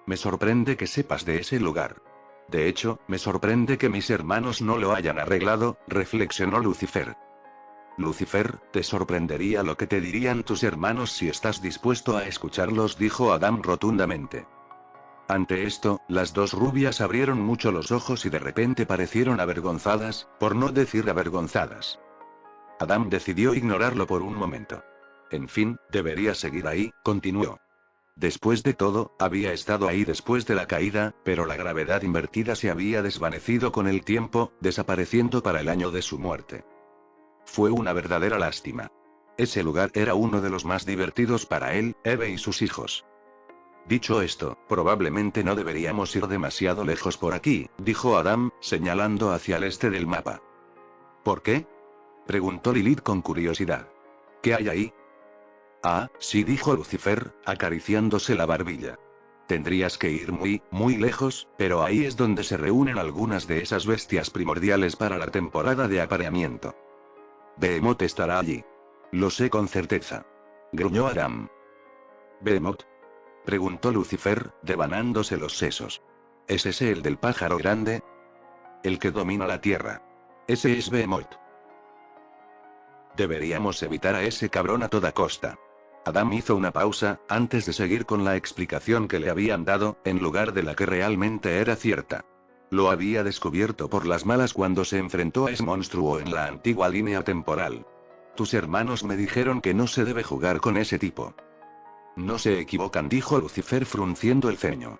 Me sorprende que sepas de ese lugar. De hecho, me sorprende que mis hermanos no lo hayan arreglado, reflexionó Lucifer. Lucifer, te sorprendería lo que te dirían tus hermanos si estás dispuesto a escucharlos, dijo Adam rotundamente. Ante esto, las dos rubias abrieron mucho los ojos y de repente parecieron avergonzadas, por no decir avergonzadas. Adam decidió ignorarlo por un momento. En fin, debería seguir ahí, continuó. Después de todo, había estado ahí después de la caída, pero la gravedad invertida se había desvanecido con el tiempo, desapareciendo para el año de su muerte. Fue una verdadera lástima. Ese lugar era uno de los más divertidos para él, Eve y sus hijos. Dicho esto, probablemente no deberíamos ir demasiado lejos por aquí, dijo Adam, señalando hacia el este del mapa. ¿Por qué?, preguntó Lilith con curiosidad. ¿Qué hay ahí? Ah, sí, dijo Lucifer, acariciándose la barbilla. Tendrías que ir muy, muy lejos, pero ahí es donde se reúnen algunas de esas bestias primordiales para la temporada de apareamiento. Behemoth estará allí. Lo sé con certeza. Gruñó Adam. ¿Behemoth?, preguntó Lucifer, devanándose los sesos. ¿Es ese el del pájaro grande? El que domina la tierra. Ese es Behemoth. Deberíamos evitar a ese cabrón a toda costa. Adam hizo una pausa, antes de seguir con la explicación que le habían dado, en lugar de la que realmente era cierta. Lo había descubierto por las malas cuando se enfrentó a ese monstruo en la antigua línea temporal. Tus hermanos me dijeron que no se debe jugar con ese tipo. No se equivocan, dijo Lucifer frunciendo el ceño.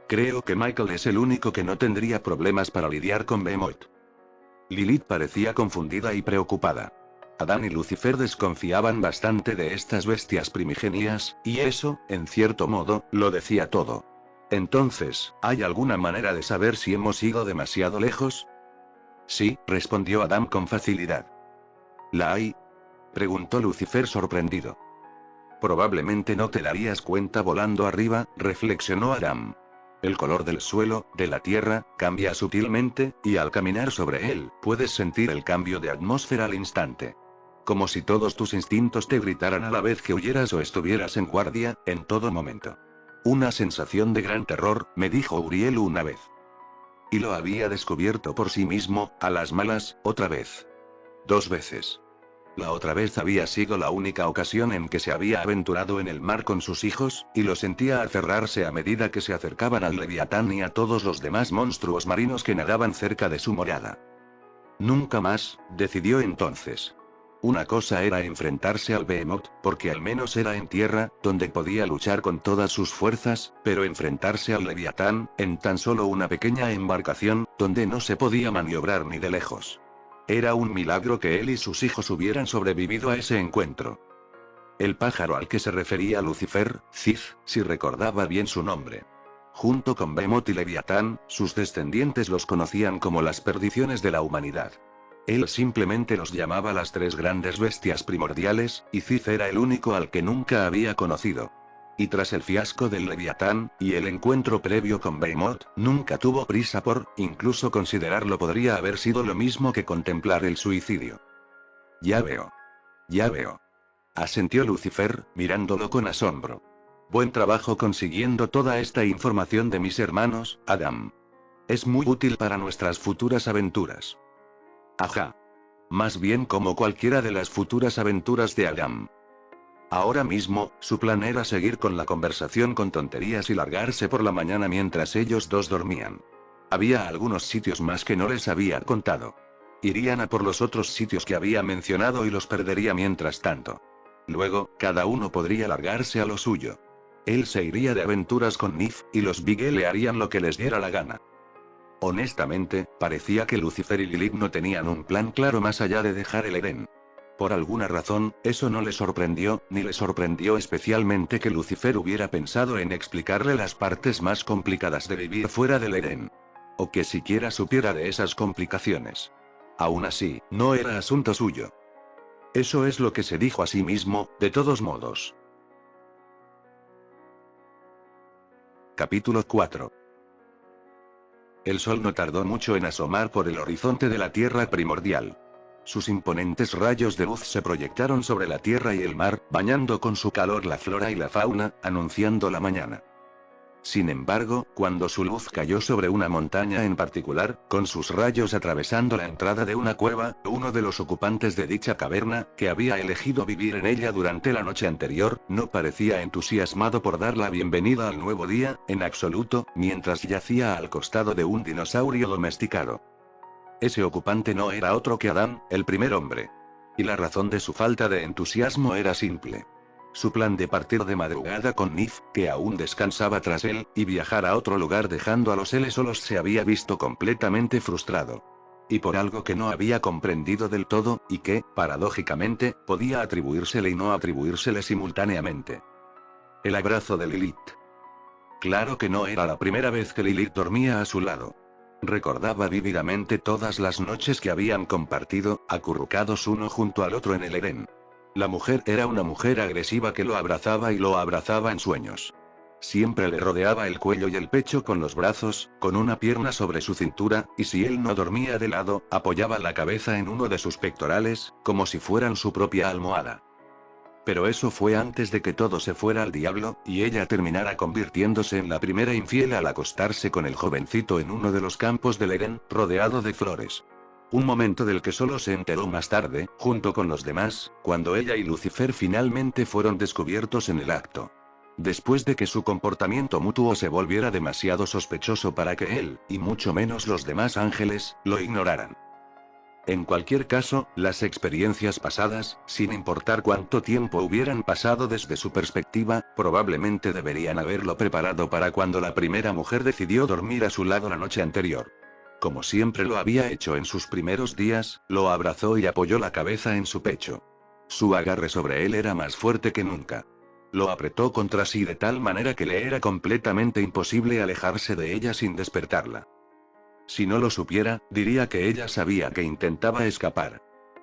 Creo que Michael es el único que no tendría problemas para lidiar con Behemoth. Lilith parecía confundida y preocupada. Adán y Lucifer desconfiaban bastante de estas bestias primigenias, y eso, en cierto modo, lo decía todo. Entonces, ¿hay alguna manera de saber si hemos ido demasiado lejos? Sí, respondió Adán con facilidad. ¿La hay?, preguntó Lucifer sorprendido. Probablemente no te darías cuenta volando arriba, reflexionó Adán. El color del suelo, de la tierra, cambia sutilmente, y al caminar sobre él, puedes sentir el cambio de atmósfera al instante. Como si todos tus instintos te gritaran a la vez que huyeras o estuvieras en guardia, en todo momento. Una sensación de gran terror, me dijo Uriel una vez. Y lo había descubierto por sí mismo, a las malas, otra vez. 2 veces. La otra vez había sido la única ocasión en que se había aventurado en el mar con sus hijos, y lo sentía aferrarse a medida que se acercaban al Leviatán y a todos los demás monstruos marinos que nadaban cerca de su morada. Nunca más, decidió entonces. Una cosa era enfrentarse al Behemoth, porque al menos era en tierra, donde podía luchar con todas sus fuerzas, pero enfrentarse al Leviatán, en tan solo una pequeña embarcación, donde no se podía maniobrar ni de lejos. Era un milagro que él y sus hijos hubieran sobrevivido a ese encuentro. El pájaro al que se refería Lucifer, Sith, si recordaba bien su nombre. Junto con Behemoth y Leviatán, sus descendientes los conocían como las perdiciones de la humanidad. Él simplemente los llamaba las 3 grandes bestias primordiales, y Sith era el único al que nunca había conocido. Y tras el fiasco del Leviatán, y el encuentro previo con Behemoth, nunca tuvo prisa por, incluso considerarlo podría haber sido lo mismo que contemplar el suicidio. Ya veo. Ya veo. Asintió Lucifer, mirándolo con asombro. Buen trabajo consiguiendo toda esta información de mis hermanos, Adam. Es muy útil para nuestras futuras aventuras. Ajá. Más bien como cualquiera de las futuras aventuras de Adam. Ahora mismo, su plan era seguir con la conversación con tonterías y largarse por la mañana mientras ellos dos dormían. Había algunos sitios más que no les había contado. Irían a por los otros sitios que había mencionado y los perdería mientras tanto. Luego, cada uno podría largarse a lo suyo. Él se iría de aventuras con Nif, y los Bigel le harían lo que les diera la gana. Honestamente, parecía que Lucifer y Lilith no tenían un plan claro más allá de dejar el Edén. Por alguna razón, eso no le sorprendió, ni le sorprendió especialmente que Lucifer hubiera pensado en explicarle las partes más complicadas de vivir fuera del Edén. O que siquiera supiera de esas complicaciones. Aún así, no era asunto suyo. Eso es lo que se dijo a sí mismo, de todos modos. Capítulo 4. El sol no tardó mucho en asomar por el horizonte de la Tierra primordial. Sus imponentes rayos de luz se proyectaron sobre la tierra y el mar, bañando con su calor la flora y la fauna, anunciando la mañana. Sin embargo, cuando su luz cayó sobre una montaña en particular, con sus rayos atravesando la entrada de una cueva, uno de los ocupantes de dicha caverna, que había elegido vivir en ella durante la noche anterior, no parecía entusiasmado por dar la bienvenida al nuevo día, en absoluto, mientras yacía al costado de un dinosaurio domesticado. Ese ocupante no era otro que Adán, el primer hombre. Y la razón de su falta de entusiasmo era simple. Su plan de partir de madrugada con Nif, que aún descansaba tras él, y viajar a otro lugar dejando a los L solos se había visto completamente frustrado. Y por algo que no había comprendido del todo, y que, paradójicamente, podía atribuírsele y no atribuírsele simultáneamente. El abrazo de Lilith. Claro que no era la primera vez que Lilith dormía a su lado. Recordaba vívidamente todas las noches que habían compartido, acurrucados uno junto al otro en el Edén. La mujer era una mujer agresiva que lo abrazaba y lo abrazaba en sueños. Siempre le rodeaba el cuello y el pecho con los brazos, con una pierna sobre su cintura, y si él no dormía de lado, apoyaba la cabeza en uno de sus pectorales, como si fueran su propia almohada. Pero eso fue antes de que todo se fuera al diablo, y ella terminara convirtiéndose en la primera infiel al acostarse con el jovencito en uno de los campos del Edén, rodeado de flores. Un momento del que solo se enteró más tarde, junto con los demás, cuando ella y Lucifer finalmente fueron descubiertos en el acto. Después de que su comportamiento mutuo se volviera demasiado sospechoso para que él, y mucho menos los demás ángeles, lo ignoraran. En cualquier caso, las experiencias pasadas, sin importar cuánto tiempo hubieran pasado desde su perspectiva, probablemente deberían haberlo preparado para cuando la primera mujer decidió dormir a su lado la noche anterior. Como siempre lo había hecho en sus primeros días, lo abrazó y apoyó la cabeza en su pecho. Su agarre sobre él era más fuerte que nunca. Lo apretó contra sí de tal manera que le era completamente imposible alejarse de ella sin despertarla. Si no lo supiera, diría que ella sabía que intentaba escapar.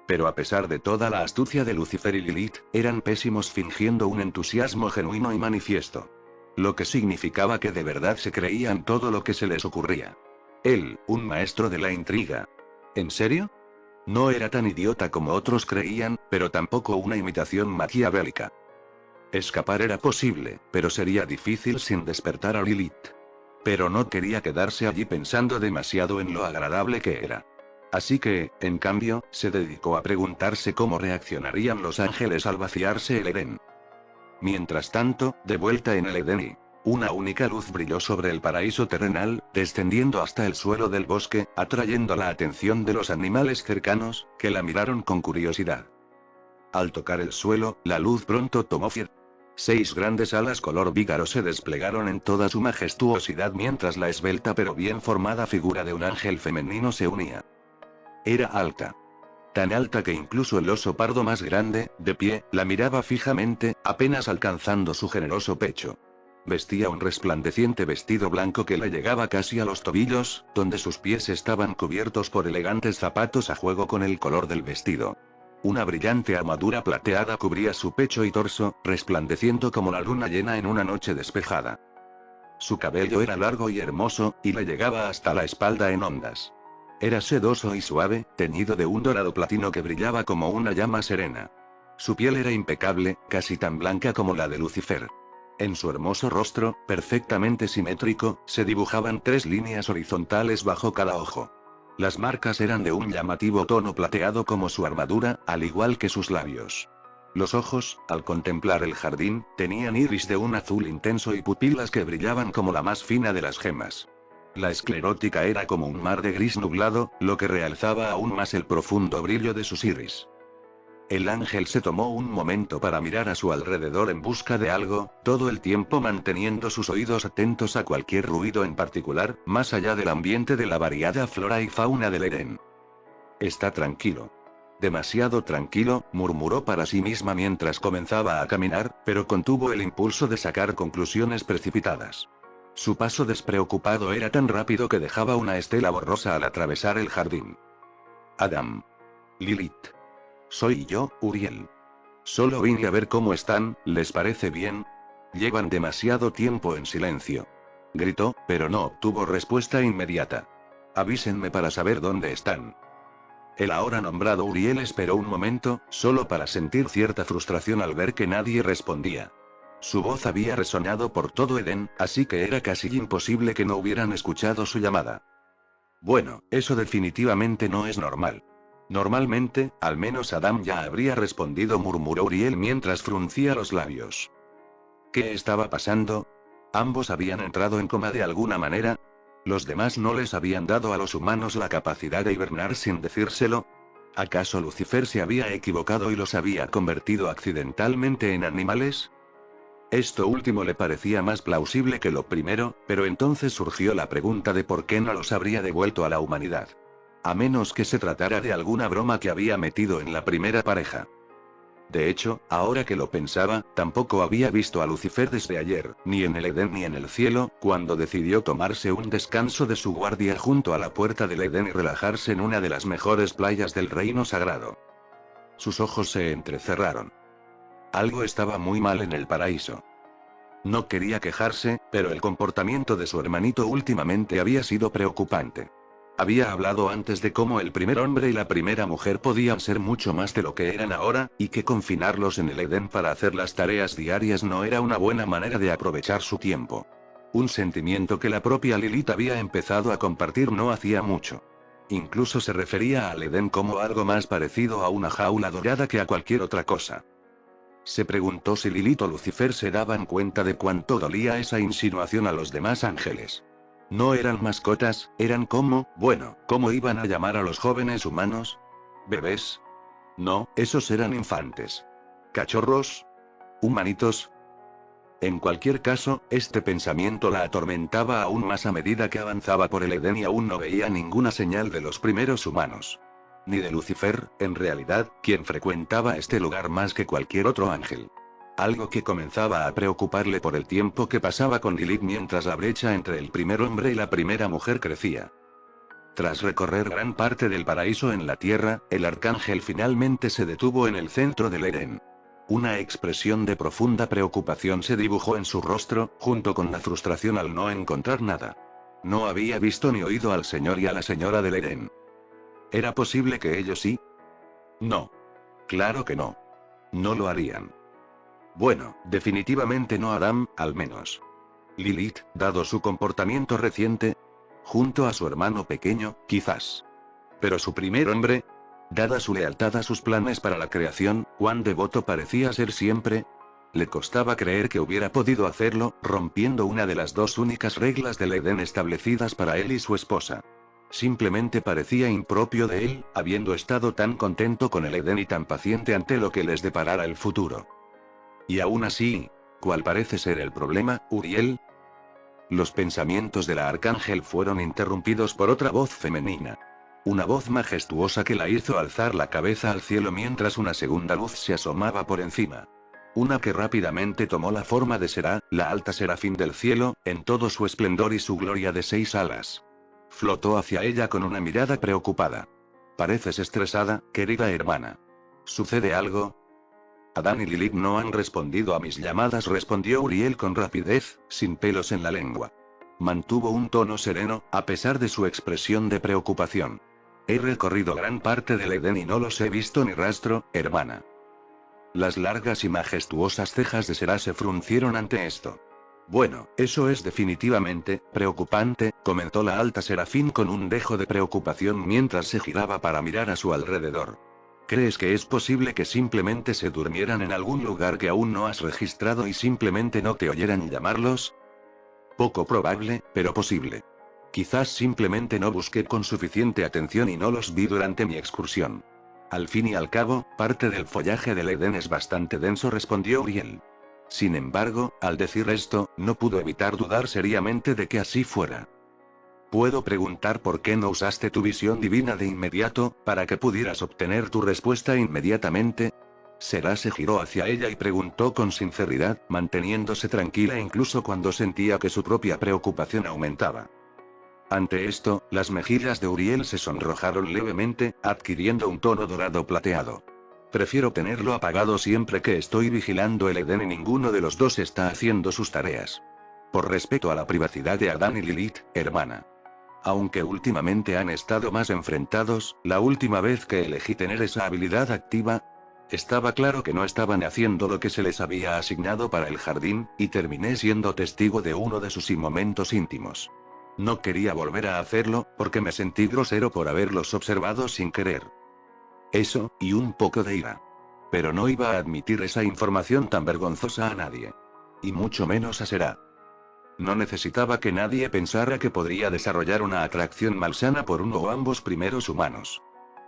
Pero a pesar de toda la astucia de Lucifer y Lilith, eran pésimos fingiendo un entusiasmo genuino y manifiesto. Lo que significaba que de verdad se creían todo lo que se les ocurría. Él, un maestro de la intriga. ¿En serio? No era tan idiota como otros creían, pero tampoco una imitación maquiavélica. Escapar era posible, pero sería difícil sin despertar a Lilith. Pero no quería quedarse allí pensando demasiado en lo agradable que era. Así que, en cambio, se dedicó a preguntarse cómo reaccionarían los ángeles al vaciarse el Edén. Mientras tanto, de vuelta en el Edén, una única luz brilló sobre el paraíso terrenal, descendiendo hasta el suelo del bosque, atrayendo la atención de los animales cercanos, que la miraron con curiosidad. Al tocar el suelo, la luz pronto tomó forma. 6 grandes alas color vígaro se desplegaron en toda su majestuosidad mientras la esbelta pero bien formada figura de un ángel femenino se unía. Era alta. Tan alta que incluso el oso pardo más grande, de pie, la miraba fijamente, apenas alcanzando su generoso pecho. Vestía un resplandeciente vestido blanco que le llegaba casi a los tobillos, donde sus pies estaban cubiertos por elegantes zapatos a juego con el color del vestido. Una brillante armadura plateada cubría su pecho y torso, resplandeciendo como la luna llena en una noche despejada. Su cabello era largo y hermoso, y le llegaba hasta la espalda en ondas. Era sedoso y suave, teñido de un dorado platino que brillaba como una llama serena. Su piel era impecable, casi tan blanca como la de Lucifer. En su hermoso rostro, perfectamente simétrico, se dibujaban 3 líneas horizontales bajo cada ojo. Las marcas eran de un llamativo tono plateado como su armadura, al igual que sus labios. Los ojos, al contemplar el jardín, tenían iris de un azul intenso y pupilas que brillaban como la más fina de las gemas. La esclerótica era como un mar de gris nublado, lo que realzaba aún más el profundo brillo de sus iris. El ángel se tomó un momento para mirar a su alrededor en busca de algo, todo el tiempo manteniendo sus oídos atentos a cualquier ruido en particular, más allá del ambiente de la variada flora y fauna del Edén. Está tranquilo. Demasiado tranquilo, murmuró para sí misma mientras comenzaba a caminar, pero contuvo el impulso de sacar conclusiones precipitadas. Su paso despreocupado era tan rápido que dejaba una estela borrosa al atravesar el jardín. Adam. Lilith. Soy yo, Uriel. Solo vine a ver cómo están, ¿les parece bien? Llevan demasiado tiempo en silencio. Gritó, pero no obtuvo respuesta inmediata. Avísenme para saber dónde están. El ahora nombrado Uriel esperó un momento, solo para sentir cierta frustración al ver que nadie respondía. Su voz había resonado por todo Edén, así que era casi imposible que no hubieran escuchado su llamada. Bueno, eso definitivamente no es normal. Normalmente, al menos Adam ya habría respondido, murmuró Uriel mientras fruncía los labios. ¿Qué estaba pasando? ¿Ambos habían entrado en coma de alguna manera? ¿Los demás no les habían dado a los humanos la capacidad de hibernar sin decírselo? ¿Acaso Lucifer se había equivocado y los había convertido accidentalmente en animales? Esto último le parecía más plausible que lo primero, pero entonces surgió la pregunta de por qué no los habría devuelto a la humanidad. A menos que se tratara de alguna broma que había metido en la primera pareja. De hecho, ahora que lo pensaba, tampoco había visto a Lucifer desde ayer, ni en el Edén ni en el cielo, cuando decidió tomarse un descanso de su guardia junto a la puerta del Edén y relajarse en una de las mejores playas del reino sagrado. Sus ojos se entrecerraron. Algo estaba muy mal en el paraíso. No quería quejarse, pero el comportamiento de su hermanito últimamente había sido preocupante. Había hablado antes de cómo el primer hombre y la primera mujer podían ser mucho más de lo que eran ahora, y que confinarlos en el Edén para hacer las tareas diarias no era una buena manera de aprovechar su tiempo. Un sentimiento que la propia Lilith había empezado a compartir no hacía mucho. Incluso se refería al Edén como algo más parecido a una jaula dorada que a cualquier otra cosa. Se preguntó si Lilith o Lucifer se daban cuenta de cuánto dolía esa insinuación a los demás ángeles. No eran mascotas, eran ¿cómo iban a llamar a los jóvenes humanos? ¿Bebés? No, esos eran infantes. ¿Cachorros? ¿Humanitos? En cualquier caso, este pensamiento la atormentaba aún más a medida que avanzaba por el Edén y aún no veía ninguna señal de los primeros humanos. Ni de Lucifer, en realidad, quien frecuentaba este lugar más que cualquier otro ángel. Algo que comenzaba a preocuparle por el tiempo que pasaba con Lilith mientras la brecha entre el primer hombre y la primera mujer crecía. Tras recorrer gran parte del paraíso en la tierra, el arcángel finalmente se detuvo en el centro del Edén. Una expresión de profunda preocupación se dibujó en su rostro, junto con la frustración al no encontrar nada. No había visto ni oído al señor y a la señora del Edén. ¿Era posible que ellos sí? No. Claro que no. No lo harían. Bueno, definitivamente no Adam, al menos. Lilith, dado su comportamiento reciente. Junto a su hermano pequeño, quizás. Pero su primer hombre. Dada su lealtad a sus planes para la creación, cuán devoto parecía ser siempre. Le costaba creer que hubiera podido hacerlo, rompiendo una de las dos únicas reglas del Edén establecidas para él y su esposa. Simplemente parecía impropio de él, habiendo estado tan contento con el Edén y tan paciente ante lo que les deparara el futuro. Y aún así, ¿cuál parece ser el problema, Uriel? Los pensamientos de la arcángel fueron interrumpidos por otra voz femenina. Una voz majestuosa que la hizo alzar la cabeza al cielo mientras una segunda luz se asomaba por encima. Una que rápidamente tomó la forma de Será, la alta serafín del cielo, en todo su esplendor y su gloria de 6 alas. Flotó hacia ella con una mirada preocupada. Pareces estresada, querida hermana. ¿Sucede algo? Adán y Lilith no han respondido a mis llamadas, respondió Uriel con rapidez, sin pelos en la lengua. Mantuvo un tono sereno, a pesar de su expresión de preocupación. He recorrido gran parte del Edén y no los he visto ni rastro, hermana. Las largas y majestuosas cejas de Será se fruncieron ante esto. Bueno, eso es definitivamente preocupante, comentó la alta serafín con un dejo de preocupación mientras se giraba para mirar a su alrededor. ¿Crees que es posible que simplemente se durmieran en algún lugar que aún no has registrado y simplemente no te oyeran llamarlos? Poco probable, pero posible. Quizás simplemente no busqué con suficiente atención y no los vi durante mi excursión. Al fin y al cabo, parte del follaje del Edén es bastante denso, respondió Uriel. Sin embargo, al decir esto, no pudo evitar dudar seriamente de que así fuera. ¿Puedo preguntar por qué no usaste tu visión divina de inmediato, para que pudieras obtener tu respuesta inmediatamente? Será se giró hacia ella y preguntó con sinceridad, manteniéndose tranquila incluso cuando sentía que su propia preocupación aumentaba. Ante esto, las mejillas de Uriel se sonrojaron levemente, adquiriendo un tono dorado plateado. Prefiero tenerlo apagado siempre que estoy vigilando el Edén y ninguno de los dos está haciendo sus tareas. Por respeto a la privacidad de Adán y Lilith, hermana. Aunque últimamente han estado más enfrentados, la última vez que elegí tener esa habilidad activa. Estaba claro que no estaban haciendo lo que se les había asignado para el jardín, y terminé siendo testigo de uno de sus momentos íntimos. No quería volver a hacerlo, porque me sentí grosero por haberlos observado sin querer. Eso, y un poco de ira. Pero no iba a admitir esa información tan vergonzosa a nadie. Y mucho menos a Será. No necesitaba que nadie pensara que podría desarrollar una atracción malsana por uno o ambos primeros humanos.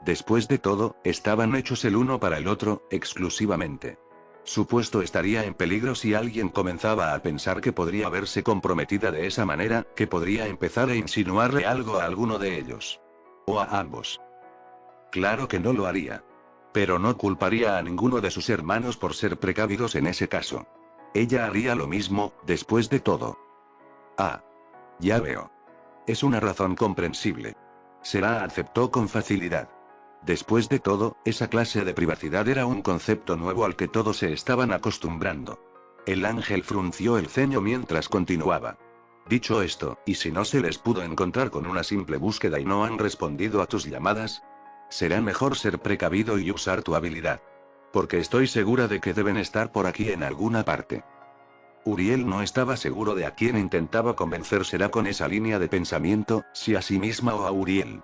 Después de todo, estaban hechos el uno para el otro, exclusivamente. Su puesto estaría en peligro si alguien comenzaba a pensar que podría verse comprometida de esa manera, que podría empezar a insinuarle algo a alguno de ellos. O a ambos. Claro que no lo haría. Pero no culparía a ninguno de sus hermanos por ser precavidos en ese caso. Ella haría lo mismo, después de todo. Ah. Ya veo. Es una razón comprensible. Será aceptó con facilidad. Después de todo, esa clase de privacidad era un concepto nuevo al que todos se estaban acostumbrando. El ángel frunció el ceño mientras continuaba. Dicho esto, ¿y si no se les pudo encontrar con una simple búsqueda y no han respondido a tus llamadas? Será mejor ser precavido y usar tu habilidad. Porque estoy segura de que deben estar por aquí en alguna parte. Uriel no estaba seguro de a quién intentaba convencer Será con esa línea de pensamiento, si a sí misma o a Uriel.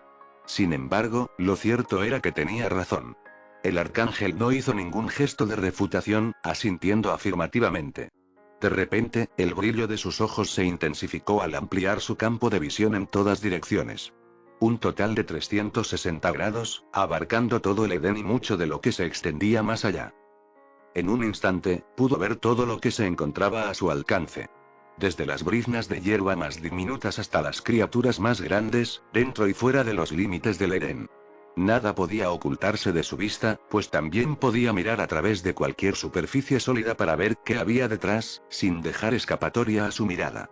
Sin embargo, lo cierto era que tenía razón. El arcángel no hizo ningún gesto de refutación, asintiendo afirmativamente. De repente, el brillo de sus ojos se intensificó al ampliar su campo de visión en todas direcciones. Un total de 360 grados, abarcando todo el Edén y mucho de lo que se extendía más allá. En un instante, pudo ver todo lo que se encontraba a su alcance. Desde las briznas de hierba más diminutas hasta las criaturas más grandes, dentro y fuera de los límites del Edén. Nada podía ocultarse de su vista, pues también podía mirar a través de cualquier superficie sólida para ver qué había detrás, sin dejar escapatoria a su mirada.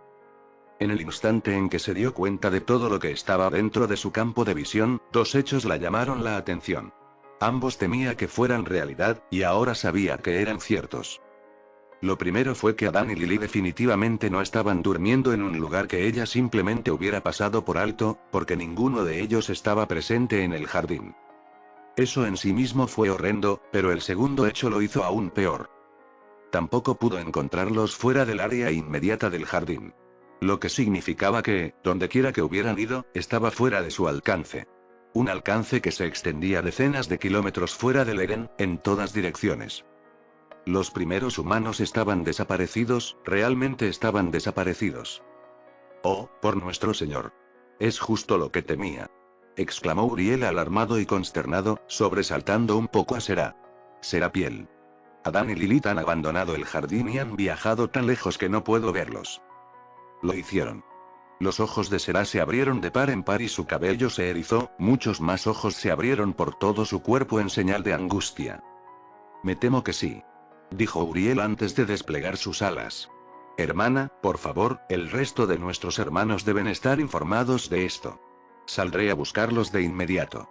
En el instante en que se dio cuenta de todo lo que estaba dentro de su campo de visión, dos hechos la llamaron la atención. Ambos temía que fueran realidad, y ahora sabía que eran ciertos. Lo primero fue que Adán y Lily definitivamente no estaban durmiendo en un lugar que ella simplemente hubiera pasado por alto, porque ninguno de ellos estaba presente en el jardín. Eso en sí mismo fue horrendo, pero el segundo hecho lo hizo aún peor. Tampoco pudo encontrarlos fuera del área inmediata del jardín. Lo que significaba que, dondequiera que hubieran ido, estaba fuera de su alcance. Un alcance que se extendía decenas de kilómetros fuera del Edén, en todas direcciones. Los primeros humanos estaban desaparecidos, realmente estaban desaparecidos. Oh, por nuestro Señor. Es justo lo que temía. Exclamó Uriel alarmado y consternado, sobresaltando un poco a Será. Serapiel. Adán y Lilith han abandonado el jardín y han viajado tan lejos que no puedo verlos. Lo hicieron. Los ojos de Será se abrieron de par en par y su cabello se erizó, muchos más ojos se abrieron por todo su cuerpo en señal de angustia. Me temo que sí. Dijo Uriel antes de desplegar sus alas. Hermana, por favor, el resto de nuestros hermanos deben estar informados de esto. Saldré a buscarlos de inmediato.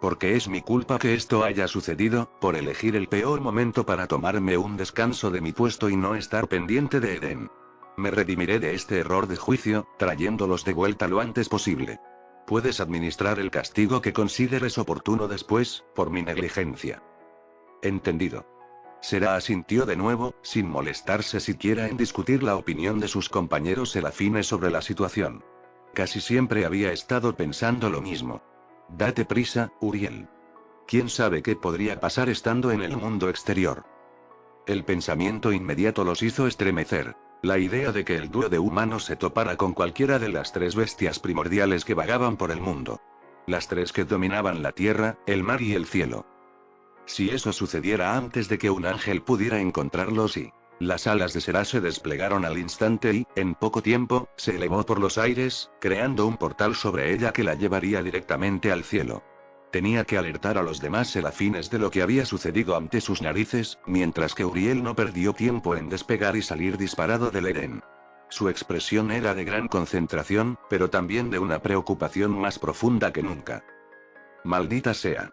Porque es mi culpa que esto haya sucedido, por elegir el peor momento para tomarme un descanso de mi puesto y no estar pendiente de Edén. Me redimiré de este error de juicio, trayéndolos de vuelta lo antes posible. Puedes administrar el castigo que consideres oportuno después, por mi negligencia. Entendido. Será asintió de nuevo, sin molestarse siquiera en discutir la opinión de sus compañeros serafines sobre la situación. Casi siempre había estado pensando lo mismo. Date prisa, Uriel. ¿Quién sabe qué podría pasar estando en el mundo exterior? El pensamiento inmediato los hizo estremecer. La idea de que el dúo de humanos se topara con cualquiera de las tres bestias primordiales que vagaban por el mundo. Las tres que dominaban la tierra, el mar y el cielo. Si eso sucediera antes de que un ángel pudiera encontrarlos y... Las alas de Será se desplegaron al instante y, en poco tiempo, se elevó por los aires, creando un portal sobre ella que la llevaría directamente al cielo. Tenía que alertar a los demás serafines de lo que había sucedido ante sus narices, mientras que Uriel no perdió tiempo en despegar y salir disparado del Edén. Su expresión era de gran concentración, pero también de una preocupación más profunda que nunca. Maldita sea.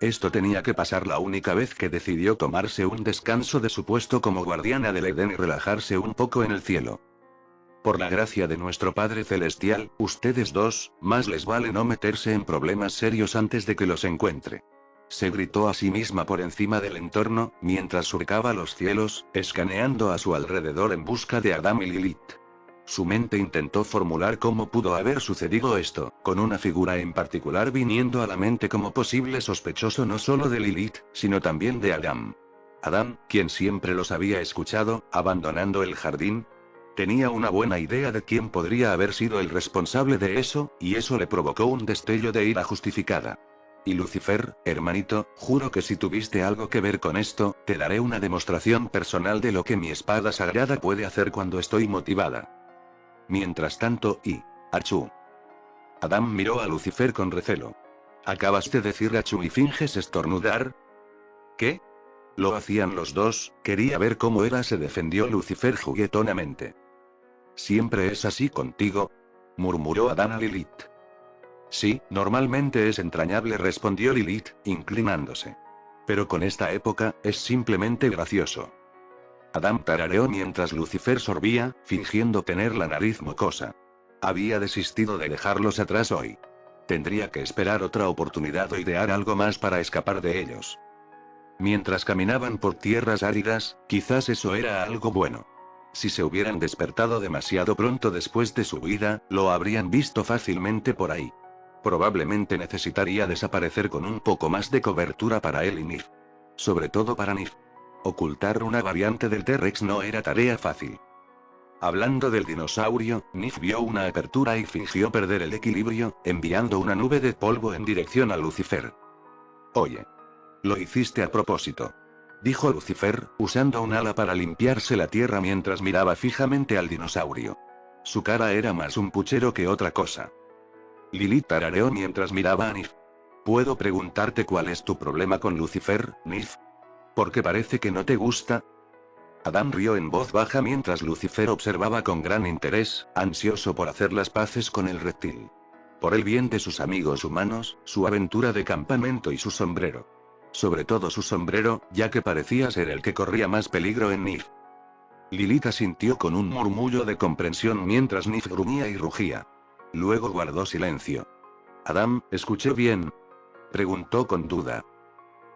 Esto tenía que pasar la única vez que decidió tomarse un descanso de su puesto como guardiana del Edén y relajarse un poco en el cielo. Por la gracia de nuestro Padre Celestial, ustedes dos, más les vale no meterse en problemas serios antes de que los encuentre. se gritó a sí misma por encima del entorno, mientras surcaba los cielos, escaneando a su alrededor en busca de Adam y Lilith. Su mente intentó formular cómo pudo haber sucedido esto, con una figura en particular viniendo a la mente como posible sospechoso no solo de Lilith, sino también de Adam. Adam, quien siempre los había escuchado, abandonando el jardín. Tenía una buena idea de quién podría haber sido el responsable de eso, y eso le provocó un destello de ira justificada. Y Lucifer, hermanito, juro que si tuviste algo que ver con esto, te daré una demostración personal de lo que mi espada sagrada puede hacer cuando estoy motivada. Mientras tanto, achú. Adam miró a Lucifer con recelo. ¿Acabas de decir achú y finges estornudar? ¿Qué? Lo hacían los dos, quería ver cómo se defendió Lucifer juguetonamente. ¿Siempre es así contigo?, murmuró Adán a Lilith. Sí, normalmente es entrañable, respondió Lilith, inclinándose. Pero con esta época, es simplemente gracioso. Adam tarareó mientras Lucifer sorbía, fingiendo tener la nariz mocosa. Había desistido de dejarlos atrás hoy. Tendría que esperar otra oportunidad o idear algo más para escapar de ellos. Mientras caminaban por tierras áridas, quizás eso era algo bueno. Si se hubieran despertado demasiado pronto después de su huida, lo habrían visto fácilmente por ahí. Probablemente necesitaría desaparecer con un poco más de cobertura para él y Nif. Sobre todo para Nif. Ocultar una variante del T-Rex no era tarea fácil. Hablando del dinosaurio, Nif vio una apertura y fingió perder el equilibrio, enviando una nube de polvo en dirección a Lucifer. Oye. Lo hiciste a propósito. Dijo Lucifer, usando un ala para limpiarse la tierra mientras miraba fijamente al dinosaurio. Su cara era más un puchero que otra cosa. Lilith tarareó mientras miraba a Nif. ¿Puedo preguntarte cuál es tu problema con Lucifer, Nif? ¿Porque parece que no te gusta? Adam rió en voz baja mientras Lucifer observaba con gran interés, ansioso por hacer las paces con el reptil. Por el bien de sus amigos humanos, su aventura de campamento y su sombrero. Sobre todo su sombrero, ya que parecía ser el que corría más peligro en Nif. Lilith asintió con un murmullo de comprensión mientras Nif gruñía y rugía. Luego guardó silencio. Adam, ¿escuché bien?, preguntó con duda.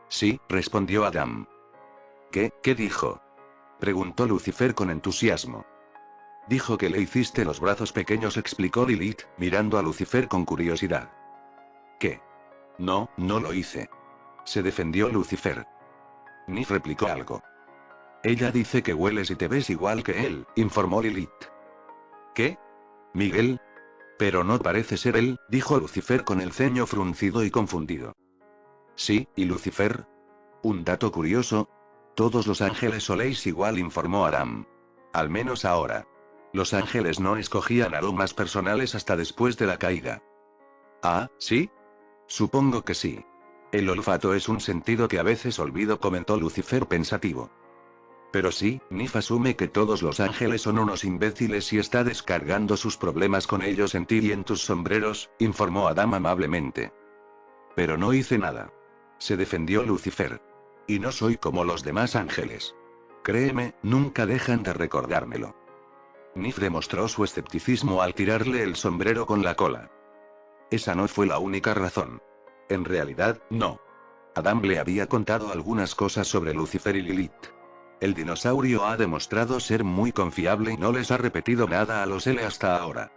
Sí, respondió Adam. ¿Qué dijo?, preguntó Lucifer con entusiasmo. Dijo que le hiciste los brazos pequeños, explicó Lilith, mirando a Lucifer con curiosidad. ¿Qué? No, no lo hice. Se defendió Lucifer. Nif replicó algo. Ella dice que hueles y te ves igual que él, informó Lilith. ¿Qué? ¿Miguel? Pero no parece ser él, dijo Lucifer con el ceño fruncido y confundido. Sí, ¿y Lucifer? Un dato curioso. Todos los ángeles soléis igual, informó Adam. Al menos ahora. Los ángeles no escogían aromas personales hasta después de la caída. Ah, ¿sí? Supongo que sí. El olfato es un sentido que a veces olvido, comentó Lucifer pensativo. Pero sí, Nif asume que todos los ángeles son unos imbéciles y está descargando sus problemas con ellos en ti y en tus sombreros, informó Adam amablemente. Pero no hice nada. Se defendió Lucifer. Y no soy como los demás ángeles. Créeme, nunca dejan de recordármelo. Nif demostró su escepticismo al tirarle el sombrero con la cola. Esa no fue la única razón. En realidad, no. Adam le había contado algunas cosas sobre Lucifer y Lilith. El dinosaurio ha demostrado ser muy confiable y no les ha repetido nada a los L hasta ahora.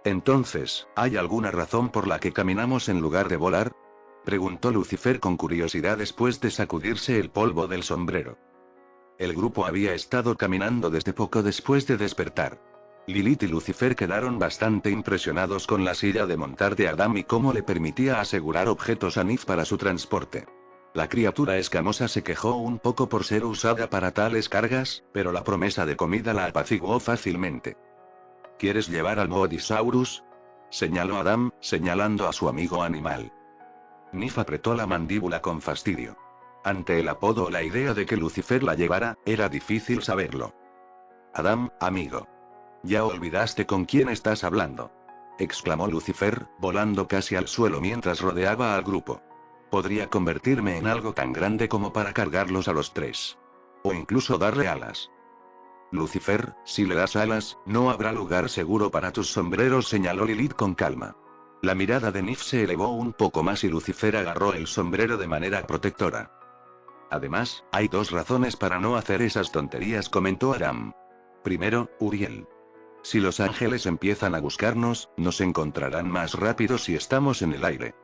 Entonces, ¿hay alguna razón por la que caminamos en lugar de volar?, preguntó Lucifer con curiosidad después de sacudirse el polvo del sombrero. El grupo había estado caminando desde poco después de despertar. Lilith y Lucifer quedaron bastante impresionados con la silla de montar de Adam y cómo le permitía asegurar objetos a Nif para su transporte. La criatura escamosa se quejó un poco por ser usada para tales cargas, pero la promesa de comida la apaciguó fácilmente. ¿Quieres llevar al Moodisaurus?, señaló Adam, señalando a su amigo animal. Nif apretó la mandíbula con fastidio. Ante el apodo o la idea de que Lucifer la llevara, era difícil saberlo. Adam, amigo. ¿Ya olvidaste con quién estás hablando?, exclamó Lucifer, volando casi al suelo mientras rodeaba al grupo. Podría convertirme en algo tan grande como para cargarlos a los tres. O incluso darle alas. Lucifer, si le das alas, no habrá lugar seguro para tus sombreros, señaló Lilith con calma. La mirada de Nif se elevó un poco más y Lucifer agarró el sombrero de manera protectora. Además, hay dos razones para no hacer esas tonterías, comentó Aram. Primero, Uriel. Si los ángeles empiezan a buscarnos, nos encontrarán más rápido si estamos en el aire.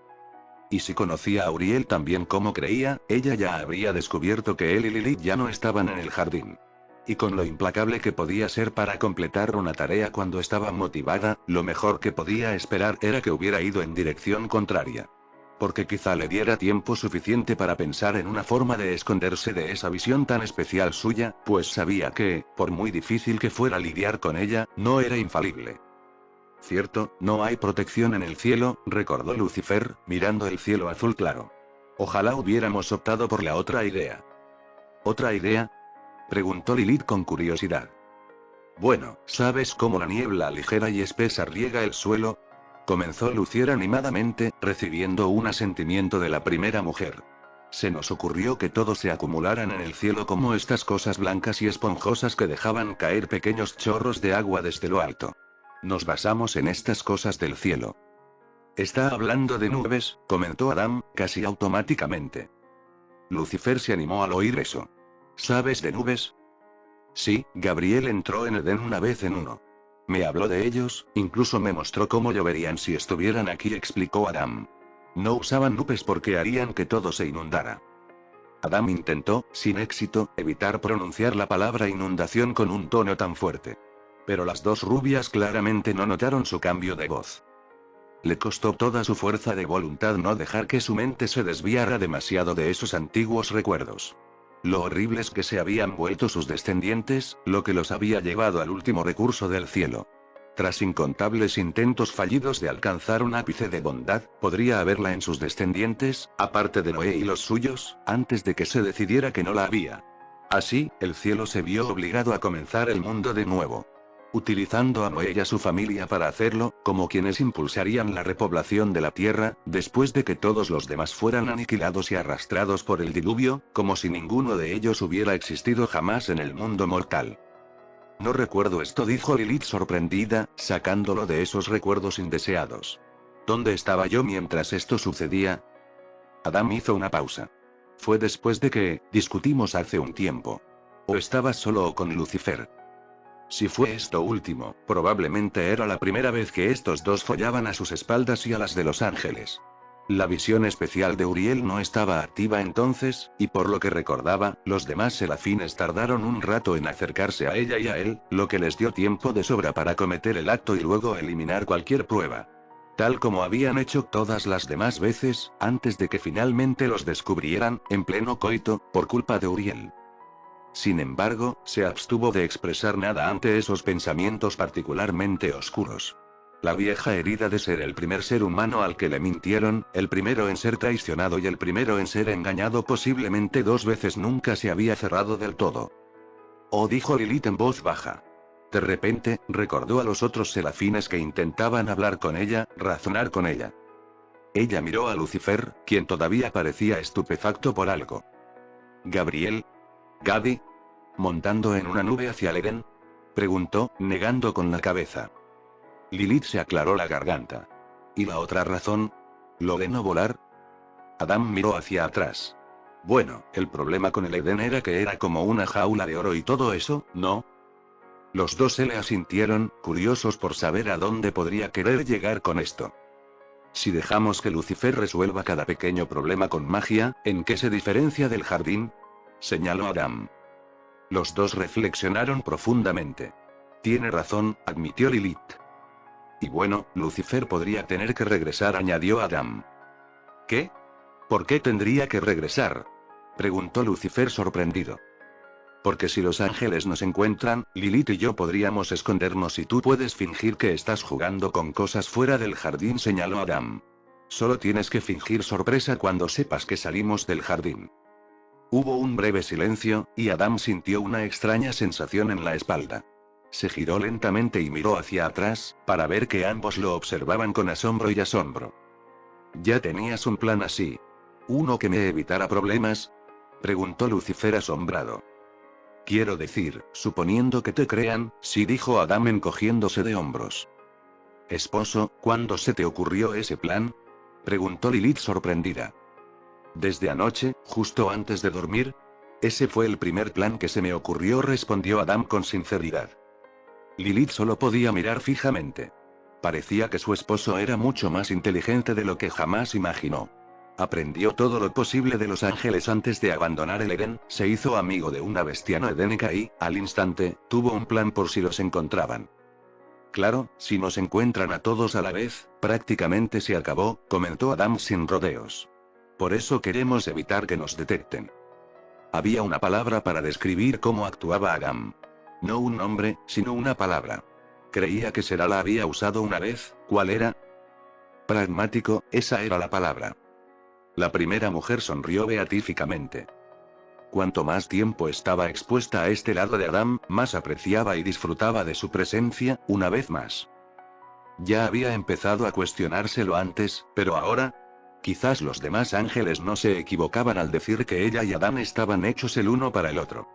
Y si conocía a Uriel tan bien como creía, ella ya habría descubierto que él y Lilith ya no estaban en el jardín. Y con lo implacable que podía ser para completar una tarea cuando estaba motivada, lo mejor que podía esperar era que hubiera ido en dirección contraria. Porque quizá le diera tiempo suficiente para pensar en una forma de esconderse de esa visión tan especial suya, pues sabía que, por muy difícil que fuera lidiar con ella, no era infalible. Cierto, no hay protección en el cielo, recordó Lucifer, mirando el cielo azul claro. Ojalá hubiéramos optado por la otra idea. ¿Otra idea?, preguntó Lilith con curiosidad. Bueno, ¿sabes cómo la niebla ligera y espesa riega el suelo?, comenzó Lucifer animadamente, recibiendo un asentimiento de la primera mujer. Se nos ocurrió que todos se acumularan en el cielo como estas cosas blancas y esponjosas que dejaban caer pequeños chorros de agua desde lo alto. Nos basamos en estas cosas del cielo. Está hablando de nubes, comentó Adam, casi automáticamente. Lucifer se animó al oír eso. ¿Sabes de nubes? Sí, Gabriel entró en Edén una vez en uno. Me habló de ellos, incluso me mostró cómo lloverían si estuvieran aquí, explicó Adam. No usaban nubes porque harían que todo se inundara. Adam intentó, sin éxito, evitar pronunciar la palabra inundación con un tono tan fuerte. Pero las dos rubias claramente no notaron su cambio de voz. Le costó toda su fuerza de voluntad no dejar que su mente se desviara demasiado de esos antiguos recuerdos. Lo horribles que se habían vuelto sus descendientes, lo que los había llevado al último recurso del cielo. Tras incontables intentos fallidos de alcanzar un ápice de bondad, podría haberla en sus descendientes, aparte de Noé y los suyos, antes de que se decidiera que no la había. Así, el cielo se vio obligado a comenzar el mundo de nuevo. Utilizando a Noé y a su familia para hacerlo, como quienes impulsarían la repoblación de la tierra, después de que todos los demás fueran aniquilados y arrastrados por el diluvio, como si ninguno de ellos hubiera existido jamás en el mundo mortal. No recuerdo esto, dijo Lilith sorprendida, sacándolo de esos recuerdos indeseados. ¿Dónde estaba yo mientras esto sucedía? Adam hizo una pausa. Fue después de que discutimos hace un tiempo. ¿O estabas solo o con Lucifer? Si fue esto último, probablemente era la primera vez que estos dos follaban a sus espaldas y a las de los ángeles. La visión especial de Uriel no estaba activa entonces, y por lo que recordaba, los demás serafines tardaron un rato en acercarse a ella y a él, lo que les dio tiempo de sobra para cometer el acto y luego eliminar cualquier prueba. Tal como habían hecho todas las demás veces, antes de que finalmente los descubrieran, en pleno coito, por culpa de Uriel. Sin embargo, se abstuvo de expresar nada ante esos pensamientos particularmente oscuros. La vieja herida de ser el primer ser humano al que le mintieron, el primero en ser traicionado y el primero en ser engañado posiblemente 2 veces nunca se había cerrado del todo. Oh, dijo Lilith en voz baja. De repente, recordó a los otros serafines que intentaban hablar con ella, razonar con ella. Ella miró a Lucifer, quien todavía parecía estupefacto por algo. Gabriel. ¿Gaby? ¿Montando en una nube hacia el Edén?, preguntó, negando con la cabeza. Lilith se aclaró la garganta. ¿Y la otra razón? ¿Lo de no volar? Adam miró hacia atrás. Bueno, el problema con el Edén era que era como una jaula de oro y todo eso, ¿no? Los dos se le asintieron, curiosos por saber a dónde podría querer llegar con esto. Si dejamos que Lucifer resuelva cada pequeño problema con magia, ¿en qué se diferencia del jardín?, señaló Adam. Los dos reflexionaron profundamente. Tiene razón, admitió Lilith. Y bueno, Lucifer podría tener que regresar, añadió Adam. ¿Qué? ¿Por qué tendría que regresar?, preguntó Lucifer sorprendido. Porque si los ángeles nos encuentran, Lilith y yo podríamos escondernos y tú puedes fingir que estás jugando con cosas fuera del jardín, señaló Adam. Solo tienes que fingir sorpresa cuando sepas que salimos del jardín. Hubo un breve silencio, y Adam sintió una extraña sensación en la espalda. Se giró lentamente y miró hacia atrás, para ver que ambos lo observaban con asombro y asombro. ¿Ya tenías un plan así? ¿Uno que me evitara problemas?, preguntó Lucifer asombrado. Quiero decir, suponiendo que te crean, sí, dijo Adam encogiéndose de hombros. Esposo, ¿cuándo se te ocurrió ese plan? Preguntó Lilith sorprendida. Desde anoche, justo antes de dormir. Ese fue el primer plan que se me ocurrió, respondió Adam con sinceridad. Lilith solo podía mirar fijamente. Parecía que su esposo era mucho más inteligente de lo que jamás imaginó. Aprendió todo lo posible de los ángeles antes de abandonar el Edén, se hizo amigo de una bestiana edénica y, al instante, tuvo un plan por si los encontraban. Claro, si nos encuentran a todos a la vez, prácticamente se acabó, comentó Adam sin rodeos. Por eso queremos evitar que nos detecten. Había una palabra para describir cómo actuaba Adam. No un nombre, sino una palabra. Creía que Será la había usado una vez, ¿cuál era? Pragmático, esa era la palabra. La primera mujer sonrió beatíficamente. Cuanto más tiempo estaba expuesta a este lado de Adam, más apreciaba y disfrutaba de su presencia, una vez más. Ya había empezado a cuestionárselo antes, pero ahora... Quizás los demás ángeles no se equivocaban al decir que ella y Adán estaban hechos el uno para el otro.